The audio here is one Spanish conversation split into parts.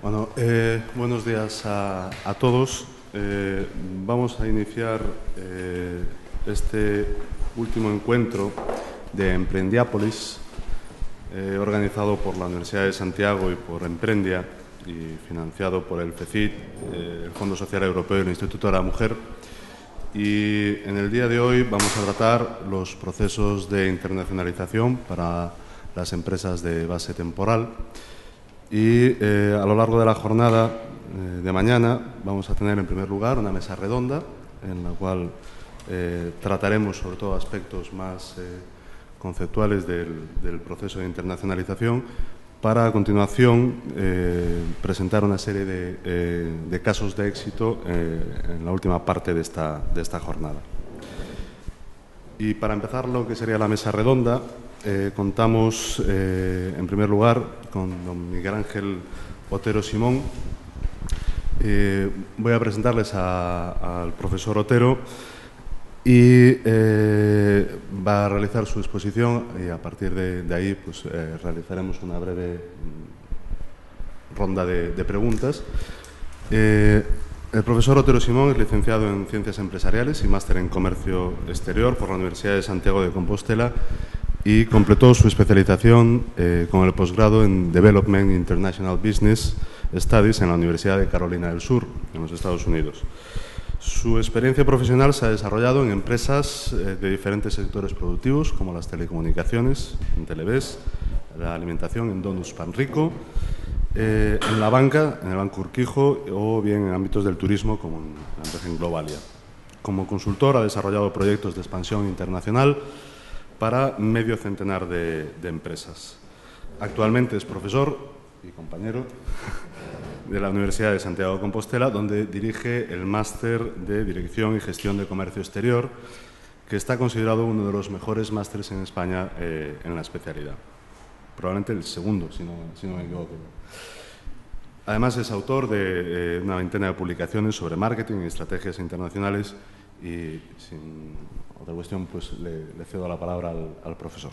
Bueno, buenos días a todos. Vamos a iniciar este último encuentro de Emprendiápolis, organizado por la Universidad de Santiago y por Emprendia y financiado por el FECIT, el Fondo Social Europeo y el Instituto de la Mujer. Y en el día de hoy vamos a tratar los procesos de internacionalización para las empresas de base temporal. Y a lo largo de la jornada de mañana vamos a tener en primer lugar una mesa redonda en la cual trataremos sobre todo aspectos más conceptuales del proceso de internacionalización para a continuación presentar una serie de casos de éxito en la última parte de esta jornada. Y para empezar lo que sería la mesa redonda, contamos en primer lugar con don Miguel Ángel Otero Simón. Voy a presentarles al profesor Otero y va a realizar su exposición y a partir de ahí pues, realizaremos una breve ronda de preguntas. El profesor Otero Simón es licenciado en Ciencias Empresariales y máster en Comercio Exterior por la Universidad de Santiago de Compostela y completó su especialización con el posgrado en Development International Business Studies en la Universidad de Carolina del Sur, en los Estados Unidos. Su experiencia profesional se ha desarrollado en empresas de diferentes sectores productivos, como las telecomunicaciones, en Televés, la alimentación, en Donus Panrico, en la banca, en el Banco Urquijo, o bien en ámbitos del turismo, como en la empresa en Globalia. Como consultor ha desarrollado proyectos de expansión internacional para medio centenar de empresas. Actualmente es profesor y compañero de la Universidad de Santiago de Compostela, donde dirige el máster de Dirección y Gestión de Comercio Exterior, que está considerado uno de los mejores másteres en España en la especialidad. Probablemente el segundo, si no me equivoco. Además, es autor de una veintena de publicaciones sobre marketing y estrategias internacionales y, sin otra cuestión, pues le cedo la palabra al profesor.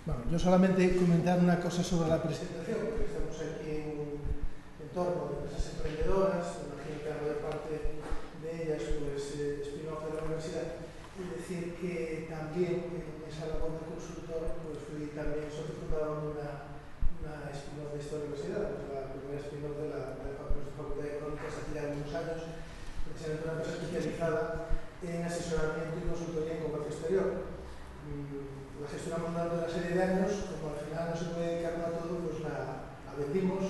Bueno, yo solamente comentar una cosa sobre la presentación, porque estamos aquí en un entorno de empresas emprendedoras, imagino que la mayor parte de ellas pues, spin-off de la universidad, y decir que también en esa labor de consultor pues, fui también socio fundador de una spin-off de esta universidad, pues, la primera spin-off de la Facultad de Económicas hace ya algunos años, precisamente una empresa especializada en asesoramiento y consultoría en comercio exterior. La gestionamos durante una serie de años, como al final no se puede dedicar a todo, pues la vendimos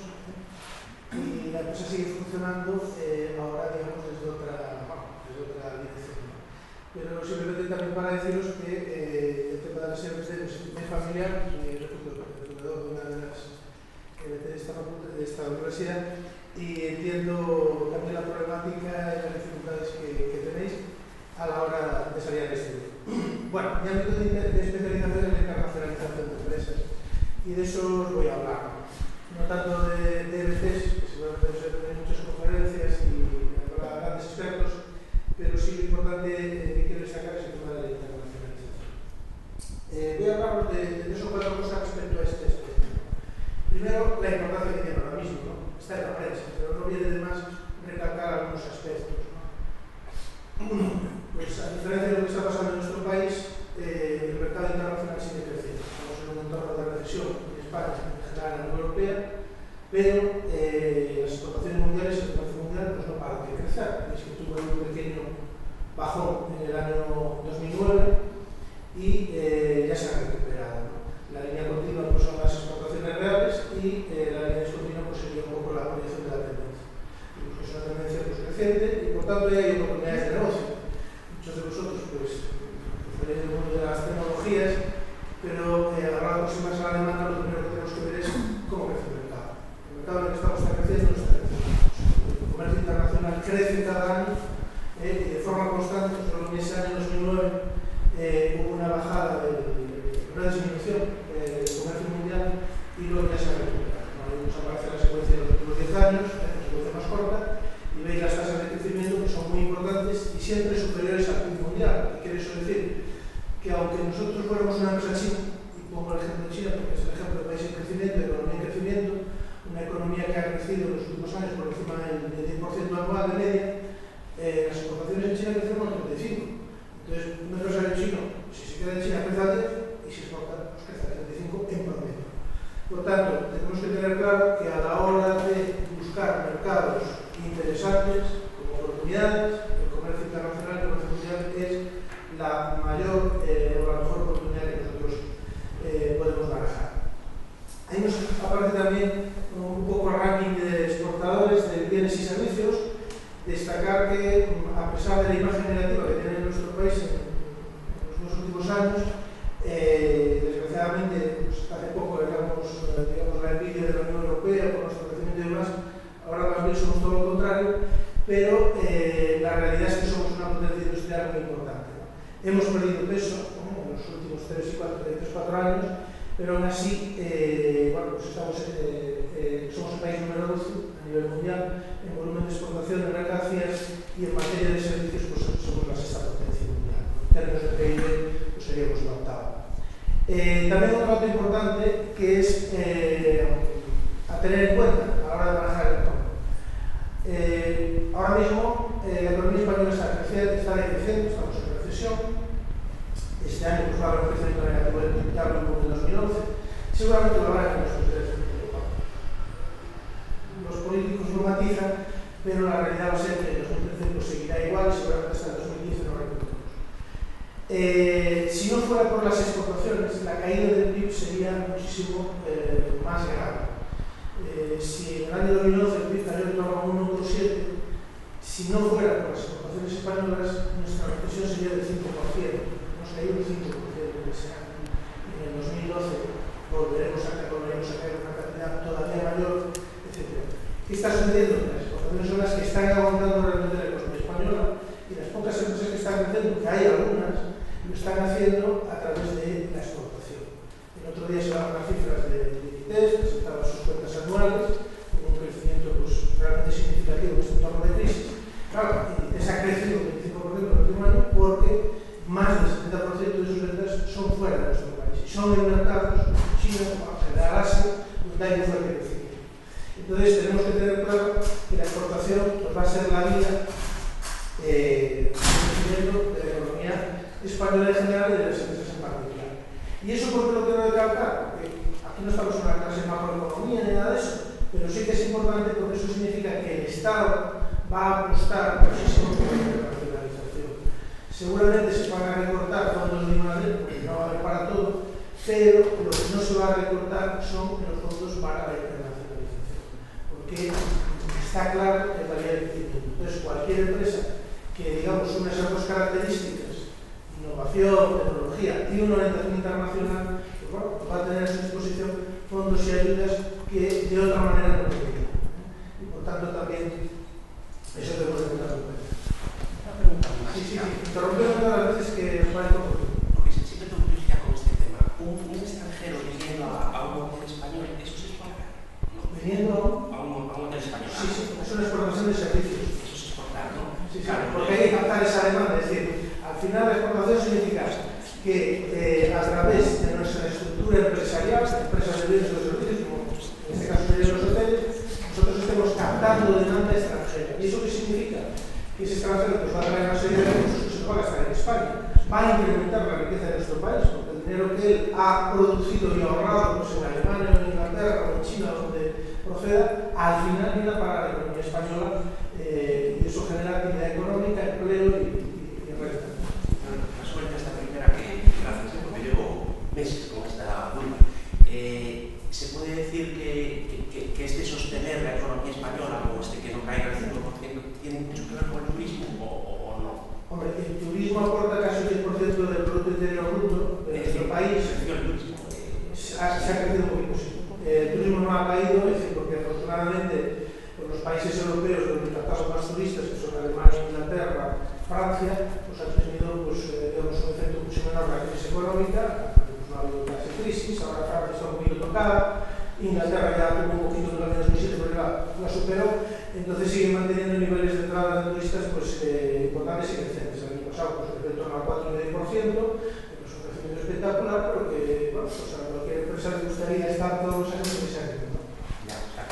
y la empresa sigue funcionando ahora, digamos, desde otra dirección. Pero simplemente también para deciros que el tema de las reservas de familiar, resulto el fundador de una de las de esta universidad y entiendo también la problemática y las dificultades que tenéis a la hora de salir al exterior. Bueno, mi ámbito de especialización es la internacionalización de empresas y de eso os voy a hablar. No tanto de EBCs, que seguramente os he tenido muchas conferencias y habrá grandes expertos, pero sí lo importante que quiero destacar es el tema de la internacionalización. Voy a hablaros de tres o cuatro cosas respecto a este aspecto. Primero, la importancia que tiene ahora mismo, ¿no? Está en la prensa, pero no viene de más recalcar algunos aspectos. Pues a diferencia de lo que está pasando en nuestro país, el mercado internacional sigue creciendo. Estamos en un entorno de recesión en España, en general en la Unión Europea, pero las exportaciones mundiales y el comercio mundial pues, no paran de crecer. Es que tuvo un pequeño bajón en el año 2009 y ya se ha recuperado, ¿no? La línea continua pues, son las exportaciones reales y la línea discontinua pues, sería un poco la proyección de la tendencia. Pues, es una tendencia pues, creciente y por tanto ya hay oportunidades de negocio. Muchos de vosotros pues estaréis en el mundo de las tecnologías, pero a la próxima semana de demanda lo primero que tenemos que ver es cómo crece el mercado. El mercado en el que estamos está creciendo, no está creciendo. El comercio internacional crece cada año de forma constante. Solo en ese año 2009 hubo una bajada, una disminución del comercio mundial y luego ya se ha recuperado. Nos aparece la secuencia de los últimos 10 años, la secuencia más corta, y veis las tasas de crecimiento que son muy importantes y siempre superiores al PIB mundial. ¿Qué quiere eso decir? Que aunque nosotros fuéramos una empresa china, y pongo el ejemplo de China porque es el ejemplo de país en crecimiento, de economía en crecimiento, una economía economía que ha crecido en los últimos años por encima del 10% anual de media, las exportaciones en China crecieron al 35%. Entonces, un empresario chino, si se queda en China, crece al 10% y si exporta, pues crece al 35% en promedio. Por tanto, tenemos que tener claro que a la hora de buscar mercados interesantes, como oportunidades, el comercio internacional, el comercio mundial es la mayor o la mejor oportunidad que nosotros podemos barajar. Ahí nos aparece también un poco el ranking de exportadores de bienes y servicios. Destacar que, a pesar de la imagen negativa que tiene nuestro país en los 2 últimos años, desgraciadamente, pues, hace poco éramos la envidia de la Unión Europea por nuestro crecimiento y demás, ahora más bien somos todo lo contrario, pero la realidad es que somos una potencia industrial muy importante, ¿no? Hemos perdido peso en los últimos 3 o 4 años, pero aún así bueno, pues somos el país número 12 a nivel mundial en volumen de exportación de mercancías y en materia de servicios pues somos la 6ª potencia mundial. En términos de PIB pues seríamos la 8ª. También otro dato importante que es a tener en cuenta a la hora de manejar el entorno. Ahora mismo la economía española está decreciendo, estamos en recesión. Este año pues, va a haber un crecimiento negativo del capital en 2011. Seguramente lo habrá en los intereses de Europa. Los políticos lo matizan, pero la realidad va a ser que el 2013 pues, seguirá igual y seguramente hasta el 2015 no recuperaremos. Si no fuera por las exportaciones, la caída del PIB sería muchísimo más grave. Si en el año 2011 el PIB cayó en torno a 1,7%, si no fuera por las exportaciones españolas, nuestra recesión sería del 5%. Hemos caído un 5% en ese año. En el 2012 volveremos a caer una cantidad todavía mayor, etc. ¿Qué está sucediendo? Las exportaciones son las que están aguantando realmente la economía española y las pocas empresas que están creciendo, que hay algunas, lo están haciendo a través de la exportación. El otro día se daban las cifras de ITES, presentaban sus cuentas anuales, con un crecimiento pues, realmente significativo en este entorno de crisis. Claro, ITES ha crecido un 25% en el último año porque más del 70% de sus ventas son fuera de nuestro país. Y son en mercados, China, en general Asia, donde hay un fuerte crecimiento. Entonces tenemos que tener claro que la exportación pues, va a ser la vía de crecimiento de la economía española en general y de las empresas en particular. ¿Y eso por qué lo quiero recalcar? Porque aquí no estamos en una clase de macroeconomía ni nada de eso, pero sí que es importante porque eso significa que el Estado va a apostar muchísimo por la internacionalización. Seguramente se van a recortar fondos de IMAD, porque no va a haber para todo, pero lo que no se va a recortar son los fondos para la internacionalización, porque está claro que es la vía de crecimiento. Entonces, cualquier empresa que, digamos, une esas dos características, innovación, tecnología y una orientación internacional, pues bueno, va a tener a su disposición fondos y ayudas que de otra manera no tendría. Y por tanto, también eso debemos de tener en cuenta. Sí, interrumpimos todas las veces que nos vale poco. Porque siempre tengo curiosidad con este tema. Un extranjero viniendo a un hotel español, ¿eso se exporta? No. Viniendo a un hotel español. Sí, es una exportación de servicios. Eso es exportar, ¿no? Sí, claro, porque hay que captar esa demanda. Es decir, al final la exportación significa que a través de nuestra estructura empresarial, empresas de bienes o servicios, como en este caso serían los hoteles, nosotros estemos captando demanda extranjera. ¿Y eso qué significa? Que ese extranjero pues, va a traer una serie de recursos que se va a gastar en España, va a incrementar la riqueza de nuestro país, porque el dinero que él ha producido y ahorrado pues, en Alemania, en Inglaterra o en China, donde proceda, al final viene a pagar la economía española y eso genera actividad económica, empleo y renta. Resuelta esta primera que, gracias, porque llevo meses con esta duda. ¿Se puede decir que este sostener la economía española o que no caiga el 5% tiene mucho que ver con el turismo o no? Hombre, el turismo aporta casi el 10% del Producto Interior Bruto de nuestro país. Se ha crecido un poquito, sí. El turismo no ha caído, es decir, porque afortunadamente pues, los países europeos donde captamos más turistas, que son Alemania, Inglaterra, Francia, pues han tenido pues, digamos, un efecto mucho menor la crisis económica. No ha habido casi crisis, ahora Francia está un poquito tocada, Inglaterra ya tuvo un poquito en el año 2007, pero la superó, entonces siguen manteniendo niveles de entrada de turistas pues, importantes y crecientes. El año pasado pues, creció en torno al 4,5%, es un crecimiento espectacular, pero que bueno, pues, a cualquier empresa le gustaría estar todos los años en ese año. Ya, o sea,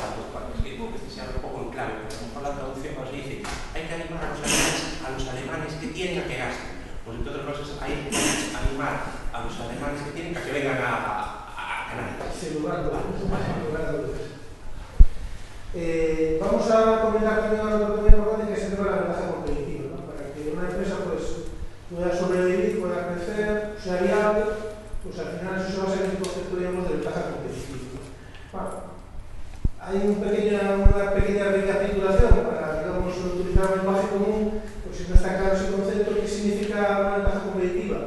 Vamos a comentar también una cosa muy importante, que es el tema de la ventaja competitiva, ¿no? Para que una empresa pues, pueda sobrevivir, pueda crecer, sea viable, pues al final eso se basa en el concepto, digamos, de ventaja competitiva. Bueno, hay una pequeña recapitulación para, digamos, utilizar un lenguaje común, pues si no está claro ese concepto, ¿qué significa una ventaja competitiva?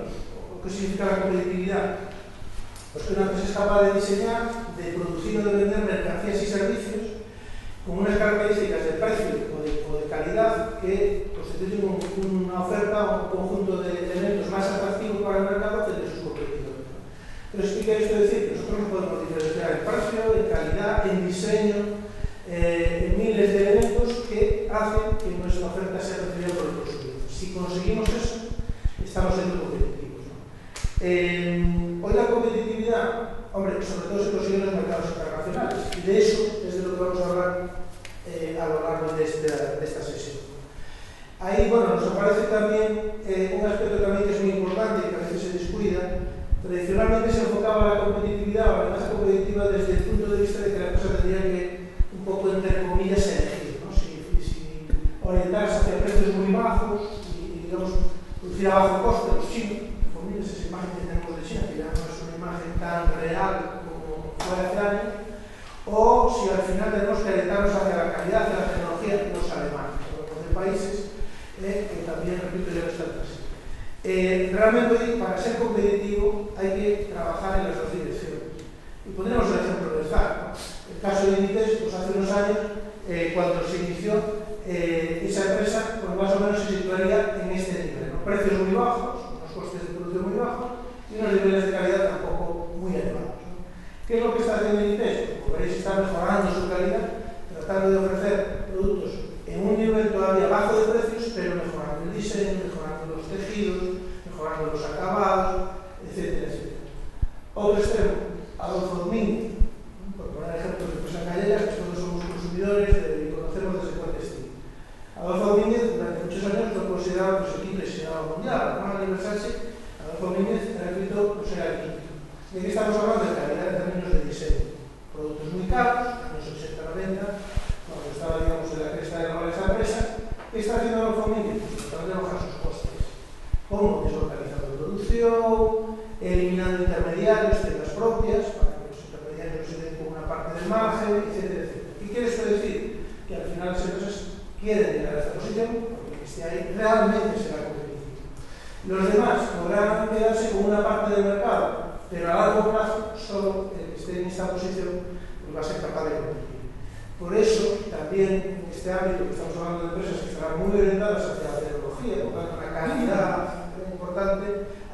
¿O qué significa la competitividad? Pues que una empresa es capaz de diseñar, de producir o de vender mercancías y servicios con unas características de precio o de calidad que constituyen una oferta o un conjunto de elementos más atractivos para el mercado que el de sus competidores. Entonces, ¿qué quiere esto decir? Que nosotros no podemos diferenciar en precio, en calidad, en diseño, en miles de elementos que hacen que nuestra oferta sea recibida por el consumidor. Si conseguimos eso, estamos siendo competitivos, ¿no? Hoy la competitividad, hombre, sobre todo se consigue en los mercados internacionales, y de eso es de lo que vamos a hablar a lo largo de esta sesión. Ahí, bueno, nos aparece también un aspecto también que es muy importante y que a veces se descuida. Tradicionalmente se enfocaba la competitividad o la ventaja competitiva desde el punto de vista de que la empresa tendría que, un poco entre comillas, elegir, ¿no? Si orientarse hacia precios muy bajos y digamos, producir a bajo coste los chinos, comillas, esa imagen que tenemos de China, que ya no es una imagen tan real como fue hace años, o si al final tenemos que orientarnos hacia la calidad, hacia la tecnología de los alemanes, o de países que también, repito, ya no están así. Realmente hoy, para ser competitivo, hay que trabajar en las dos direcciones. Y pondremos el ejemplo del ZAR, ¿no? El caso de Inditex, pues hace unos años, cuando se inició esa empresa, pues más o menos se situaría en este nivel, ¿no? Precios muy bajos, unos costes de producción muy bajos y unos niveles de calidad tampoco muy elevados, ¿no? ¿Qué es lo que está haciendo Inditex? Como veréis, está mejorando su calidad, tratando de ofrecer productos en un nivel todavía bajo de precios, pero mejorando el diseño, mejorando los tejidos, mejorando los acabados, etcétera, etcétera. Otro extremo, Adolfo Domínguez, por poner ejemplos de empresas gallegas, que todos somos consumidores y conocemos desde cuál estilo. Adolfo Domínguez, durante muchos años, fue considerado pues, el quinto diseñador mundial. ¿No? A nivel Sánchez, Adolfo Domínguez era escrito, pues era el quinto. Y aquí estamos hablando de calidad en términos de diseño. Productos muy caros, años 80-90, cuando estaba, digamos, en la cresta de la esa empresa. ¿Qué está haciendo Adolfo Domínguez? Pues tratando de bajar sus costes. ¿Cómo? Desorganizando la producción, eliminando intermediarios, tiendas propias, para que los intermediarios se den como una parte del margen, etcétera, etcétera. ¿Qué quiere esto decir? Que al final las empresas quieren llegar a esta posición porque que esté ahí realmente será competitivo. Los demás podrán quedarse con una parte del mercado, pero a largo plazo solo el que esté en esta posición pues va a ser capaz de competir. Por eso, también en este ámbito que estamos hablando de empresas que estarán muy orientadas hacia la tecnología, por tanto una calidad importante,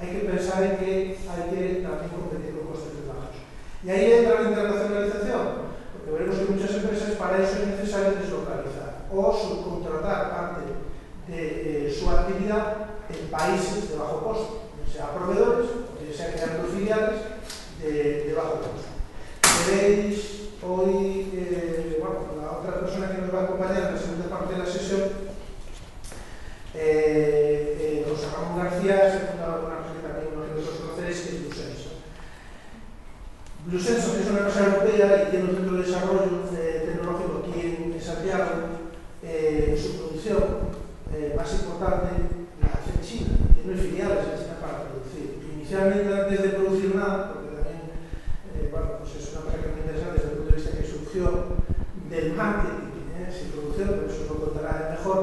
hay que pensar en que hay que también competir con costes muy bajos. Y ahí entra la internacionalización, porque veremos que muchas empresas para eso es necesario deslocalizar o subcontratar parte de su actividad en países de bajo costo, ya sea proveedores o ya sea creando filiales de bajo costo. Veréis hoy, bueno, la otra persona que nos va a acompañar en la segunda parte de la sesión, José Ramón García, se fundaba con una empresa que también uno de los conoceréis, que es Blusenso. Blusenso, que es una empresa europea y tiene un centro de desarrollo tecnológico aquí en Santiago, su producción más importante la hace en China, tiene filiales en China para producir. Inicialmente, antes de producir nada, porque también bueno, pues es una cosa que me interesa desde el punto de vista que surgió del marketing, sin producción, pero eso lo contará mejor,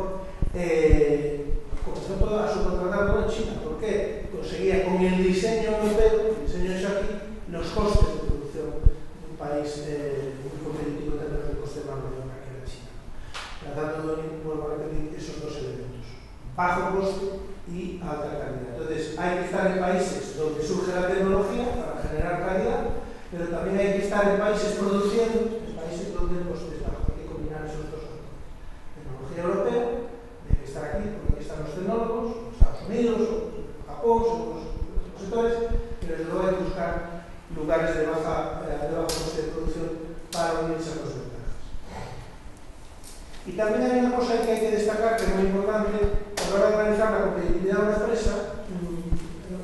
comenzó todo a subcontratar todo en China. ¿Por qué? Conseguía con el diseño europeo, el diseño hecho aquí, los costes de producción de un país muy competitivo en términos de coste de mano de obra que era China. Tratando de, vuelvo a repetir, esos dos elementos, bajo costo y alta calidad. Entonces, hay que estar en países donde surge la tecnología para generar calidad, pero también hay que estar en países produciendo, en países donde el coste es bajo. Hay que combinar esos dos cosas. Tecnología europea, hay que estar aquí porque aquí están los tecnólogos, Estados Unidos, o Japón, según los sectores, pero desde luego hay que buscar lugares de bajo coste de producción para unirse a los ventajas. Y también hay una cosa que hay que destacar, que es muy importante a la hora de analizar la competitividad de una empresa.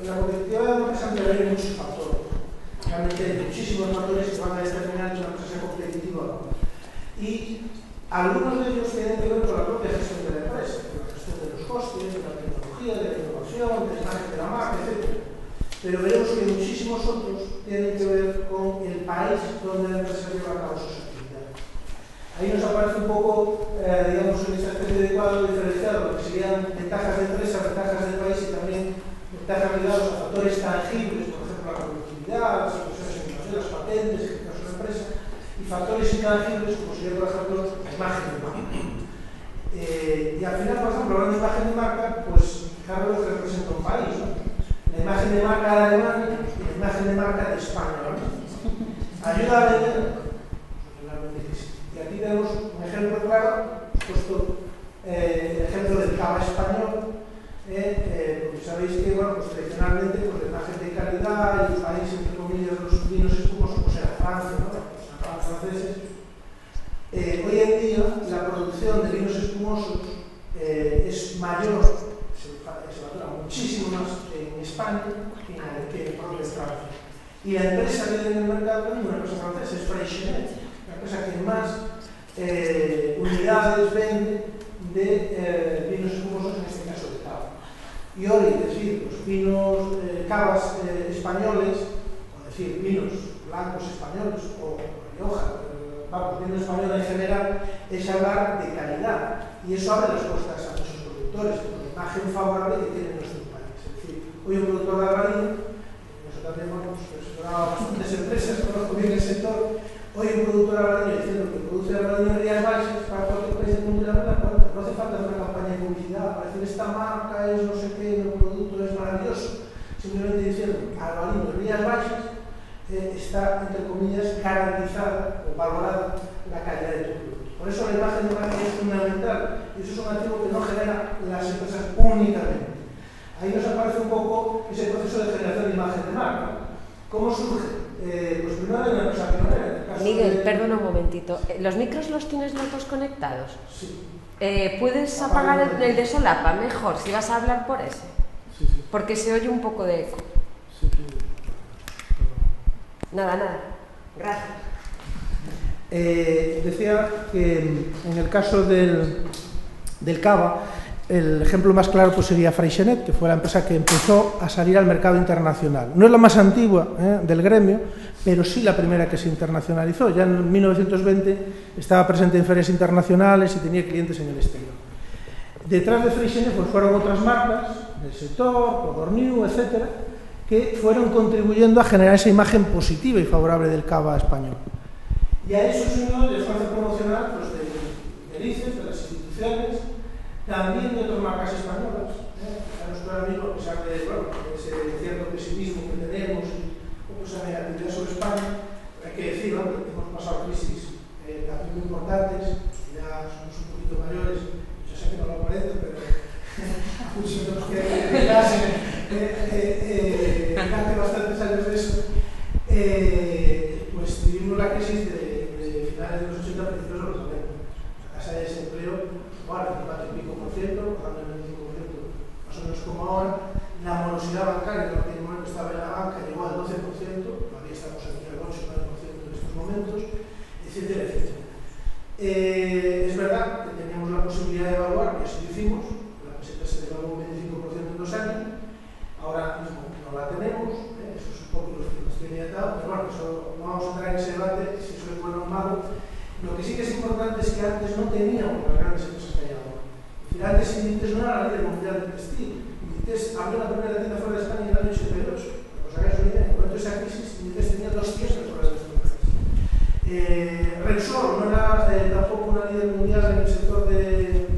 La competitividad de una empresa interviene muchos factores. Realmente hay muchísimos factores que van a determinar que una empresa sea competitiva o no. Y Algunos de ellos tienen que ver con la propia gestión de la empresa, con la gestión de los costes, de la tecnología, de la innovación, de la imagen de la marca, etc. Pero veremos que muchísimos otros tienen que ver con el país donde la empresa lleva a cabo sus actividades. Ahí nos aparece un poco, digamos, en esta especie de cuadro diferenciado, lo que serían ventajas de empresa, ventajas del país y también ventajas ligadas a factores tangibles, por ejemplo, la productividad, las inversiones en innovación, las patentes, en el caso de la empresa, y factores intangibles, como sería, por ejemplo, la imagen de marca. Y al final, por ejemplo, hablando de imagen de marca, pues Carlos representa un país, ¿no? La imagen de marca de Alemania y la imagen de marca de España, ¿no? Ayuda a vender, realmente que sí. Y aquí tenemos un ejemplo claro, puesto el ejemplo del cava español, porque sabéis que, bueno, pues tradicionalmente, pues, la imagen de calidad y el país, entre comillas, de los vinos espumosos, pues era Francia, ¿no? Los franceses. Hoy en día, la producción de vinos espumosos es mayor, se valora muchísimo más en España que en propia Francia. Y la empresa que tiene en el mercado no es una empresa francesa, es Freixenet, la empresa que más unidades vende de vinos espumosos, en este caso de cava. Y hoy decir los vinos cavas españoles, o decir vinos blancos españoles, o Rioja, vamos, vino español en general, es hablar de calidad. Y eso abre las puertas a muchos productores, por la imagen favorable que tiene nuestro país. Es decir, hoy un productor de albarino, nosotros también, bueno, pues asesoraba bastantes empresas, conozco bien el sector, hoy un productor de albarino diciendo que produce albarino en Rías Baixas para cualquier país del mundo de la verdad, no hace falta una campaña de publicidad para decir esta marca es no sé qué, el producto es maravilloso, simplemente diciendo albarino en Rías Baixas está, entre comillas, garantizada o valorada la calidad de tu producto. Por eso la imagen de marca es fundamental y eso es un activo que no genera las empresas únicamente. Ahí nos aparece un poco ese proceso de generación de imagen de marca. ¿Cómo surge? Pues primero hay una empresa pionera. Miguel, perdona un momentito. ¿Los micros los tienes los dos conectados? Sí. ¿Puedes apagar el de solapa? Mejor, si vas a hablar por ese. Sí, sí. Porque se oye un poco de eco. Sí, sí. Nada. Gracias. Decía que en el caso del cava, el ejemplo más claro pues sería Freixenet, que fue la empresa que empezó a salir al mercado internacional. No es la más antigua del gremio, pero sí la primera que se internacionalizó. Ya en 1920 estaba presente en ferias internacionales y tenía clientes en el exterior. Detrás de Freixenet pues fueron otras marcas del sector, Codorniu, etcétera, que fueron contribuyendo a generar esa imagen positiva y favorable del cava español. Y a eso se unió el esfuerzo promocional pues, del ICES, de las instituciones, también de otras marcas españolas. Ahora mismo, a pesar de ese cierto pesimismo que tenemos o esa negatividad sobre España, hay que decir que hemos pasado crisis también muy importantes, ya somos un poquito mayores, yo sé que no lo aparento, pero muchos de los que hace bastantes años de eso, pues vivimos la crisis de finales de los 80, principios de los 90. La tasa de desempleo, el 4 y pico por ciento, bajando el 25%, más o menos como ahora. La morosidad bancaria, que en aquel momento estaba en la banca, llegó al 12%, todavía estamos aquí al 8 o 9% en estos momentos, etcétera, etcétera. Es verdad que teníamos la posibilidad de evaluar, y así lo hicimos, la peseta se devaluó un 25% en 2 años, ahora mismo no la tenemos, eso es un poco lo que nos tiene atado, pero bueno, eso, no vamos a entrar en ese debate, si eso es bueno o malo. Lo que sí que es importante es que antes no teníamos las grandes empresas que hay ahora. Es decir, antes Inditex no era la líder mundial del textil. Inditex abrió la primera tienda fuera de España en el año 82. Pues hagáis una idea, en cuanto a esa crisis, Inditex tenía 2 tiendas fuera de nuestro país. Repsol no era tampoco una líder mundial en el sector de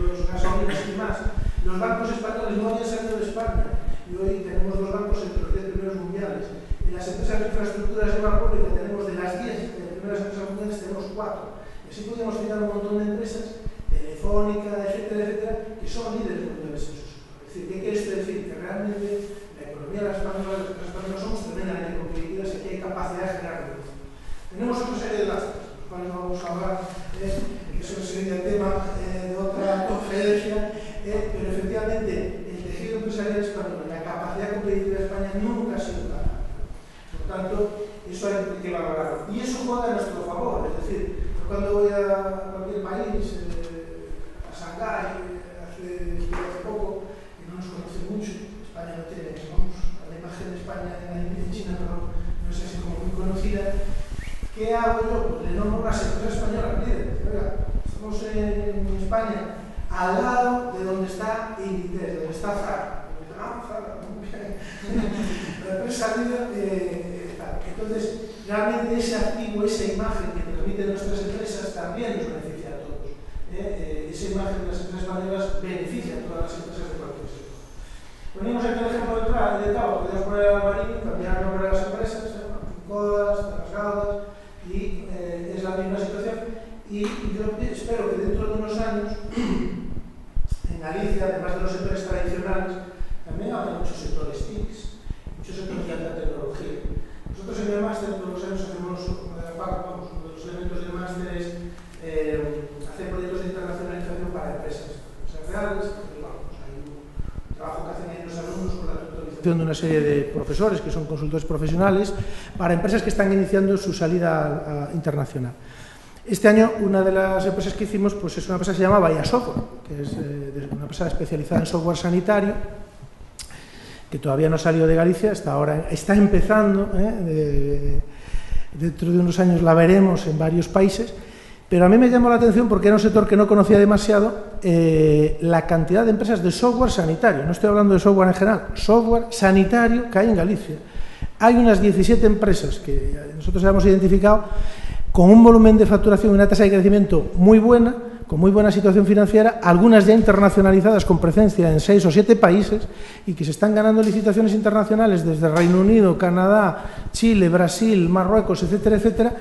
los gasolinas y más. Los bancos españoles no habían salido de España y hoy tenemos 2 bancos entre los 10 primeros mundiales. En las empresas de infraestructuras de obra pública tenemos de las 10 primeras empresas mundiales, tenemos 4. Y así podríamos citar un montón de empresas, Telefónica, etcétera, etcétera, que son líderes mundiales en su sector. Es decir, ¿qué quiere esto decir? Que realmente la economía de las españolas somos tremendamente competitivas y aquí hay capacidad de generar negocio. Tenemos otra serie de datos, los cuales no vamos a hablar, que eso sería el tema de otra conferencia, pero efectivamente el tejido empresarial español, la capacidad competitiva de España nunca ha sido tan alta. Por tanto, eso hay que valorarlo. Y eso juega a nuestro favor, es decir, cuando voy a cualquier del país, a Shanghái, hace poco, que no nos conoce mucho. España no tiene, vamos, la imagen de España en China no es así como muy conocida. ¿Qué hago yo? Pues le nombro las empresas españolas líderes. Oiga, estamos en España, al lado de donde está Inditex, donde está Zara. Zara, muy bien. La empresa líder, entonces, realmente ese activo, esa imagen que transmiten nuestras empresas también nos beneficia a todos. Esa imagen de las empresas españolas beneficia a todas las empresas de cualquier sector. Ponemos aquí el ejemplo de Cabo, podemos poner al Marín, cambiar el nombre de las empresas, Codas, Trasgadas, y es la misma situación. Y yo espero que dentro de unos años, en Galicia, además de los sectores tradicionales, también habrá muchos sectores TICs, muchos sectores de alta tecnología. Nosotros en el máster todos los años hacemos, uno de los elementos del máster es hacer proyectos de internacionalización para empresas reales, porque vamos, hay un trabajo que hacen ahí los alumnos con la tutorización de una serie de profesores que son consultores profesionales para empresas que están iniciando su salida internacional. Este año una de las empresas que hicimos pues es una empresa que se llama Bahía Software, que es una empresa especializada en software sanitario, que todavía no ha salido de Galicia, hasta ahora está empezando, dentro de unos años la veremos en varios países, pero a mí me llamó la atención porque era un sector que no conocía demasiado, la cantidad de empresas de software sanitario, no estoy hablando de software en general, software sanitario que hay en Galicia. Hay unas 17 empresas que nosotros hemos identificado con un volumen de facturación y una tasa de crecimiento muy buena, con muy buena situación financiera, algunas ya internacionalizadas con presencia en 6 o 7 países y que se están ganando licitaciones internacionales desde Reino Unido, Canadá, Chile, Brasil, Marruecos, etcétera, etcétera,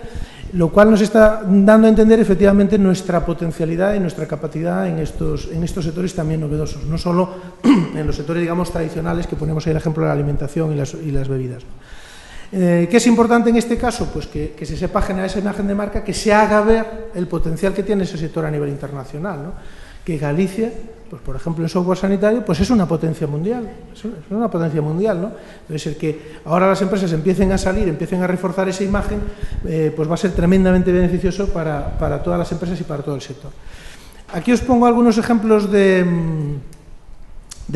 lo cual nos está dando a entender efectivamente nuestra potencialidad y nuestra capacidad en estos sectores también novedosos, no solo en los sectores, digamos, tradicionales que ponemos ahí el ejemplo de la alimentación y las bebidas. ¿Qué es importante en este caso? Pues que se sepa generar esa imagen de marca, que se haga ver el potencial que tiene ese sector a nivel internacional, ¿no? Que Galicia, pues por ejemplo en software sanitario, pues es una potencia mundial, es una potencia mundial, ¿no? Entonces el que ahora las empresas empiecen a salir, empiecen a reforzar esa imagen, pues va a ser tremendamente beneficioso para todas las empresas y para todo el sector. Aquí os pongo algunos ejemplos de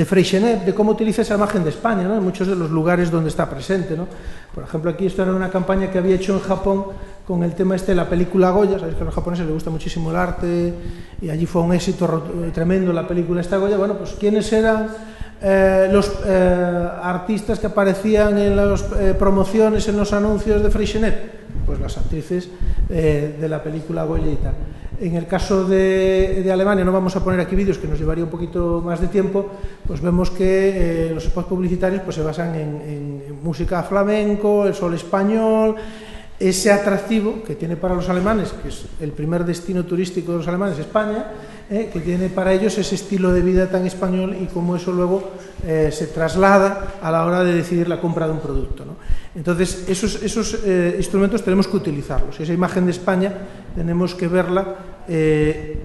Freixenet, de cómo utiliza esa imagen de España, ¿no? En muchos de los lugares donde está presente, ¿no? Por ejemplo, aquí esto era una campaña que había hecho en Japón con el tema de la película Goya. Sabéis que a los japoneses les gusta muchísimo el arte y allí fue un éxito tremendo la película esta Goya. Bueno, pues ¿quiénes eran los artistas que aparecían en las promociones, en los anuncios de Freixenet? Pues las actrices de la película Goya y tal. En el caso de Alemania, no vamos a poner aquí vídeos que nos llevaría un poquito más de tiempo, pues vemos que los spots publicitarios pues se basan en música flamenco, el sol español, ese atractivo que tiene para los alemanes, que es el primer destino turístico de los alemanes, España, que tiene para ellos ese estilo de vida tan español y cómo eso luego se traslada a la hora de decidir la compra de un producto, ¿no? Entonces, esos instrumentos tenemos que utilizarlos. Esa imagen de España tenemos que verla,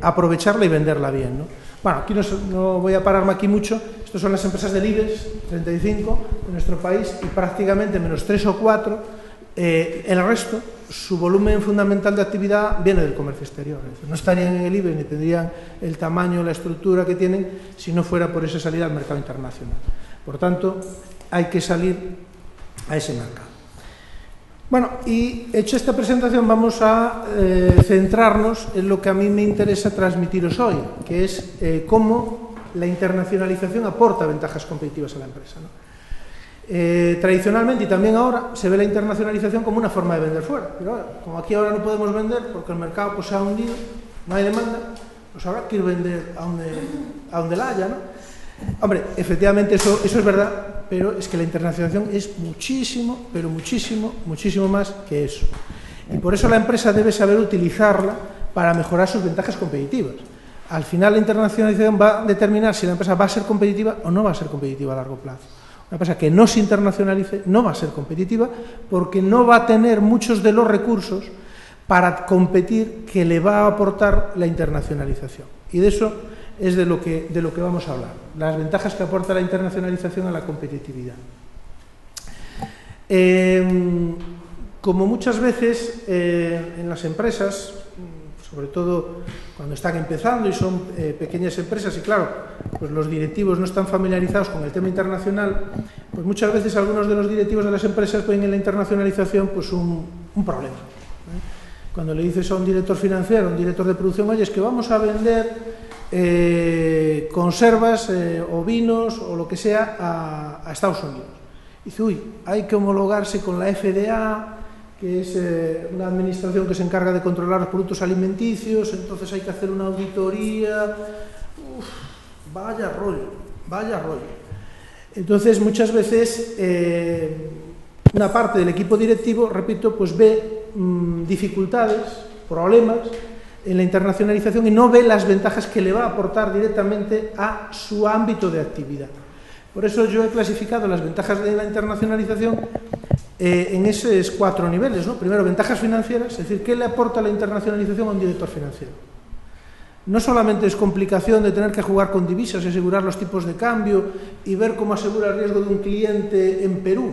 aprovecharla y venderla bien, ¿no? Bueno, aquí no voy a pararme aquí mucho. Estas son las empresas del IBEX 35 de nuestro país y prácticamente menos 3 o 4, el resto, su volumen fundamental de actividad viene del comercio exterior. Es decir, no estarían en el IBEX ni tendrían el tamaño, la estructura que tienen si no fuera por esa salida al mercado internacional. Por tanto, hay que salir a ese mercado. Bueno, y hecha esta presentación vamos a centrarnos en lo que a mí me interesa transmitiros hoy, que es cómo la internacionalización aporta ventajas competitivas a la empresa, ¿no? Tradicionalmente y también ahora se ve la internacionalización como una forma de vender fuera, pero ahora, como aquí ahora no podemos vender porque el mercado pues, se ha hundido, no hay demanda, pues habrá que ir a vender a donde la haya, ¿no? Hombre, efectivamente eso es verdad, pero es que la internacionalización es muchísimo, pero muchísimo más que eso. Y por eso la empresa debe saber utilizarla para mejorar sus ventajas competitivas. Al final la internacionalización va a determinar si la empresa va a ser competitiva o no va a ser competitiva a largo plazo. Una empresa que no se internacionalice no va a ser competitiva porque no va a tener muchos de los recursos para competir que le va a aportar la internacionalización. Y de eso es de lo que vamos a hablar, las ventajas que aporta la internacionalización a la competitividad. Como muchas veces en las empresas, sobre todo cuando están empezando y son pequeñas empresas y claro, pues los directivos no están familiarizados con el tema internacional, pues muchas veces algunos de los directivos de las empresas ven en la internacionalización pues un problema. Cuando le dices a un director financiero, a un director de producción, oye, es que vamos a vender conservas o vinos o lo que sea a Estados Unidos. Dice, uy, hay que homologarse con la FDA, que es una administración que se encarga de controlar los productos alimenticios, entonces hay que hacer una auditoría. Uf, vaya rollo, vaya rollo. Entonces, muchas veces, una parte del equipo directivo, repito, pues ve dificultades, problemas en la internacionalización y no ve las ventajas que le va a aportar directamente a su ámbito de actividad. Por eso yo he clasificado las ventajas de la internacionalización en esos 4 niveles, ¿no? Primero, ventajas financieras, es decir, ¿qué le aporta la internacionalización a un director financiero? No solamente es complicación de tener que jugar con divisas y asegurar los tipos de cambio y ver cómo asegura el riesgo de un cliente en Perú.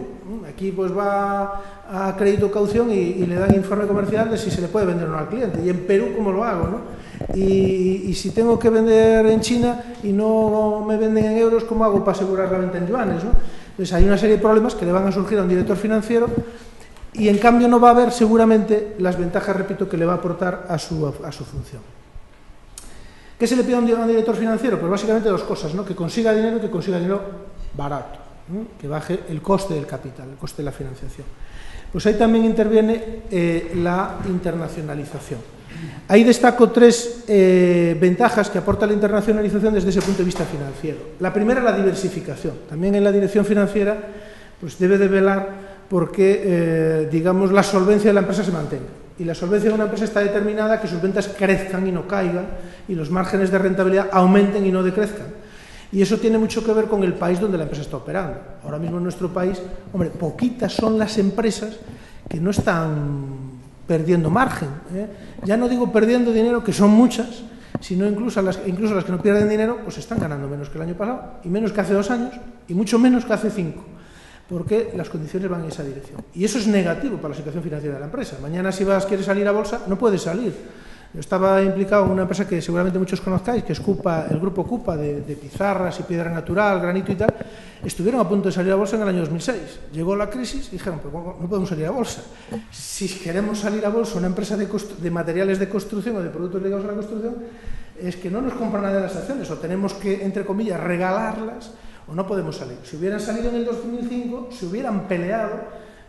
Aquí pues va a crédito caución y le dan informe comercial de si se le puede vender o no al cliente. Y en Perú, ¿cómo lo hago, no? Y si tengo que vender en China y no me venden en euros, ¿cómo hago para asegurar la venta en yuanes, no? Entonces hay una serie de problemas que le van a surgir a un director financiero y en cambio no va a ver seguramente las ventajas, repito, que le va a aportar a su función. ¿Qué se le pide a un director financiero? Pues básicamente 2 cosas, ¿no? Que consiga dinero y que consiga dinero barato, ¿no? Que baje el coste del capital, el coste de la financiación. Pues ahí también interviene la internacionalización. Ahí destaco 3 ventajas que aporta la internacionalización desde ese punto de vista financiero. La primera, la diversificación. También en la dirección financiera pues debe de velar porque, digamos, la solvencia de la empresa se mantenga. Y la solvencia de una empresa está determinada que sus ventas crezcan y no caigan y los márgenes de rentabilidad aumenten y no decrezcan. Y eso tiene mucho que ver con el país donde la empresa está operando. Ahora mismo en nuestro país, hombre, poquitas son las empresas que no están perdiendo margen, ¿eh? Ya no digo perdiendo dinero, que son muchas, sino incluso las que no pierden dinero, pues están ganando menos que el año pasado, y menos que hace 2 años, y mucho menos que hace 5. Porque las condiciones van en esa dirección. Y eso es negativo para la situación financiera de la empresa. Mañana si quieres salir a bolsa, no puedes salir. Yo estaba implicado en una empresa que seguramente muchos conozcáis, que es Cupa, el grupo Cupa, de pizarras y piedra natural, granito y tal. Estuvieron a punto de salir a bolsa en el año 2006. Llegó la crisis y dijeron, pues no podemos salir a bolsa. Si queremos salir a bolsa una empresa de materiales de construcción o de productos ligados a la construcción, es que no nos compran nada de las acciones, o tenemos que, entre comillas, regalarlas, o no podemos salir. Si hubieran salido en el 2005, se hubieran peleado,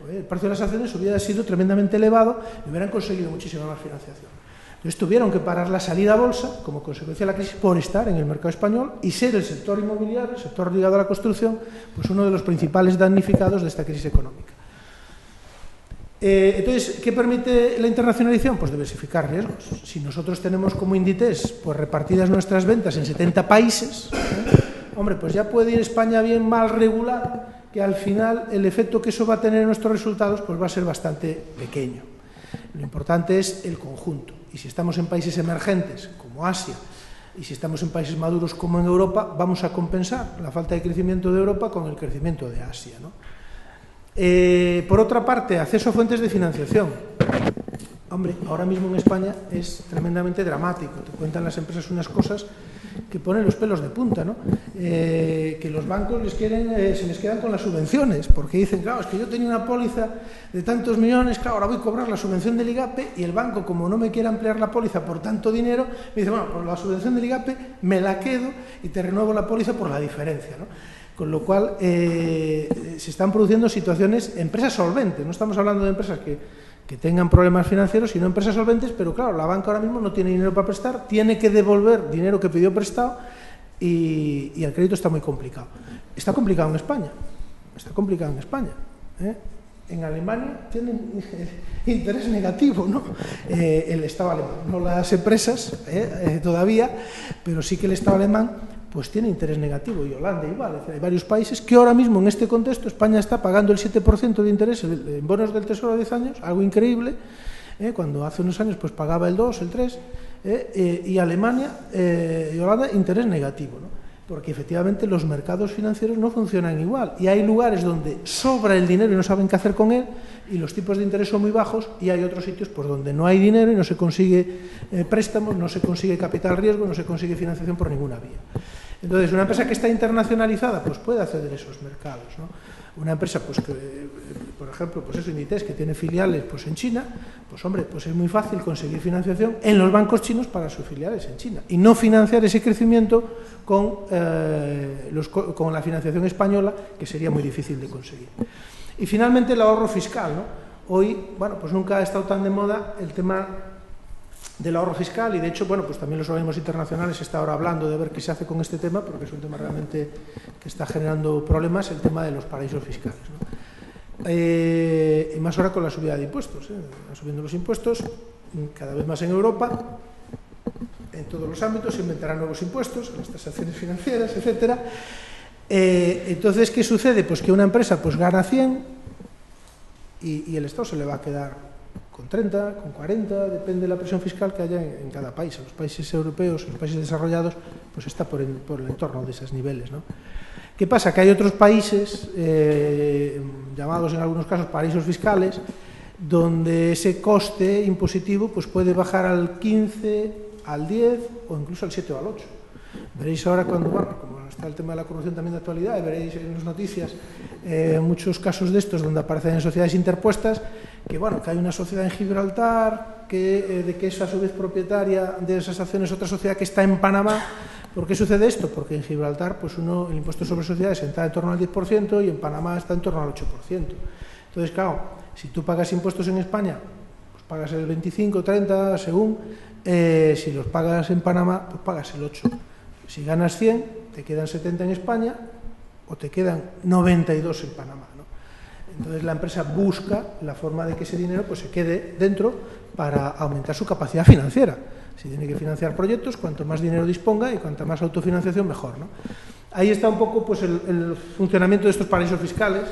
el precio de las acciones hubiera sido tremendamente elevado y hubieran conseguido muchísima más financiación. Entonces tuvieron que parar la salida a bolsa como consecuencia de la crisis por estar en el mercado español y ser el sector inmobiliario, el sector ligado a la construcción, pues uno de los principales damnificados de esta crisis económica. Entonces, ¿qué permite la internacionalización? Pues diversificar riesgos. Si nosotros tenemos como Inditex pues repartidas nuestras ventas en 70 países, hombre, pues ya puede ir España bien, mal, regular, que al final el efecto que eso va a tener en nuestros resultados pues va a ser bastante pequeño. Lo importante es el conjunto. Y si estamos en países emergentes, como Asia, y si estamos en países maduros como en Europa, vamos a compensar la falta de crecimiento de Europa con el crecimiento de Asia, ¿no? Por otra parte, acceso a fuentes de financiación. Hombre, ahora mismo en España es tremendamente dramático. Te cuentan las empresas unas cosas que ponen los pelos de punta, ¿no? Que los bancos se les quedan con las subvenciones, porque dicen, claro, es que yo tenía una póliza de tantos millones, claro, ahora voy a cobrar la subvención del IGAPE y el banco, como no me quiere ampliar la póliza por tanto dinero, me dice, bueno, pues la subvención del IGAPE me la quedo y te renuevo la póliza por la diferencia, ¿no? Con lo cual se están produciendo situaciones, empresas solventes, no estamos hablando de empresas que tengan problemas financieros, sino empresas solventes, pero claro, la banca ahora mismo no tiene dinero para prestar, tiene que devolver dinero que pidió prestado y el crédito está muy complicado. Está complicado en España, ¿eh? En Alemania tienen interés negativo, ¿no? El Estado alemán, no las empresas todavía, pero sí que el Estado alemán pues tiene interés negativo, y Holanda igual. Es decir, hay varios países que ahora mismo en este contexto España está pagando el 7% de interés en bonos del Tesoro a 10 años, algo increíble, cuando hace unos años pues pagaba el 2, el 3, y Alemania y Holanda interés negativo, ¿no? porque efectivamente los mercados financieros no funcionan igual y hay lugares donde sobra el dinero y no saben qué hacer con él y los tipos de interés son muy bajos, y hay otros sitios pues donde no hay dinero y no se consigue préstamos, no se consigue capital riesgo, no se consigue financiación por ninguna vía. Entonces, una empresa que está internacionalizada pues puede acceder a esos mercados, ¿no? Una empresa pues que, por ejemplo, pues eso, Inditex, que tiene filiales pues en China, pues hombre, pues es muy fácil conseguir financiación en los bancos chinos para sus filiales en China y no financiar ese crecimiento con la financiación española, que sería muy difícil de conseguir. Y finalmente el ahorro fiscal, ¿no? Hoy, bueno, pues nunca ha estado tan de moda el tema del ahorro fiscal, y de hecho, bueno, pues también los organismos internacionales se está ahora hablando de ver qué se hace con este tema, porque es un tema realmente que está generando problemas, el tema de los paraísos fiscales, ¿no? Y más ahora con la subida de impuestos, van subiendo los impuestos cada vez más en Europa, en todos los ámbitos, se inventarán nuevos impuestos, las tasaciones financieras, etcétera. Entonces, ¿qué sucede? Pues que una empresa pues gana 100 y el Estado se le va a quedar con 30, con 40, depende de la presión fiscal que haya en cada país. En los países europeos, en los países desarrollados, pues está por el entorno de esos niveles, ¿no? ¿Qué pasa? Que hay otros países, llamados en algunos casos paraísos fiscales, donde ese coste impositivo pues puede bajar al 15, al 10 o incluso al 7 o al 8. Veréis ahora cuando, bueno, como está el tema de la corrupción también de actualidad, veréis en las noticias muchos casos de estos donde aparecen en sociedades interpuestas, que bueno, que hay una sociedad en Gibraltar, de que es a su vez propietaria de esas acciones otra sociedad que está en Panamá. ¿Por qué sucede esto? Porque en Gibraltar pues el impuesto sobre sociedades está en torno al 10% y en Panamá está en torno al 8%. Entonces, claro, si tú pagas impuestos en España, pues pagas el 25, 30, según. Si los pagas en Panamá, pues pagas el 8. Si ganas 100, te quedan 70 en España o te quedan 92 en Panamá, ¿no? Entonces la empresa busca la forma de que ese dinero pues se quede dentro para aumentar su capacidad financiera. Si tiene que financiar proyectos, cuanto más dinero disponga y cuanta más autofinanciación, mejor, ¿no? Ahí está un poco pues el funcionamiento de estos paraísos fiscales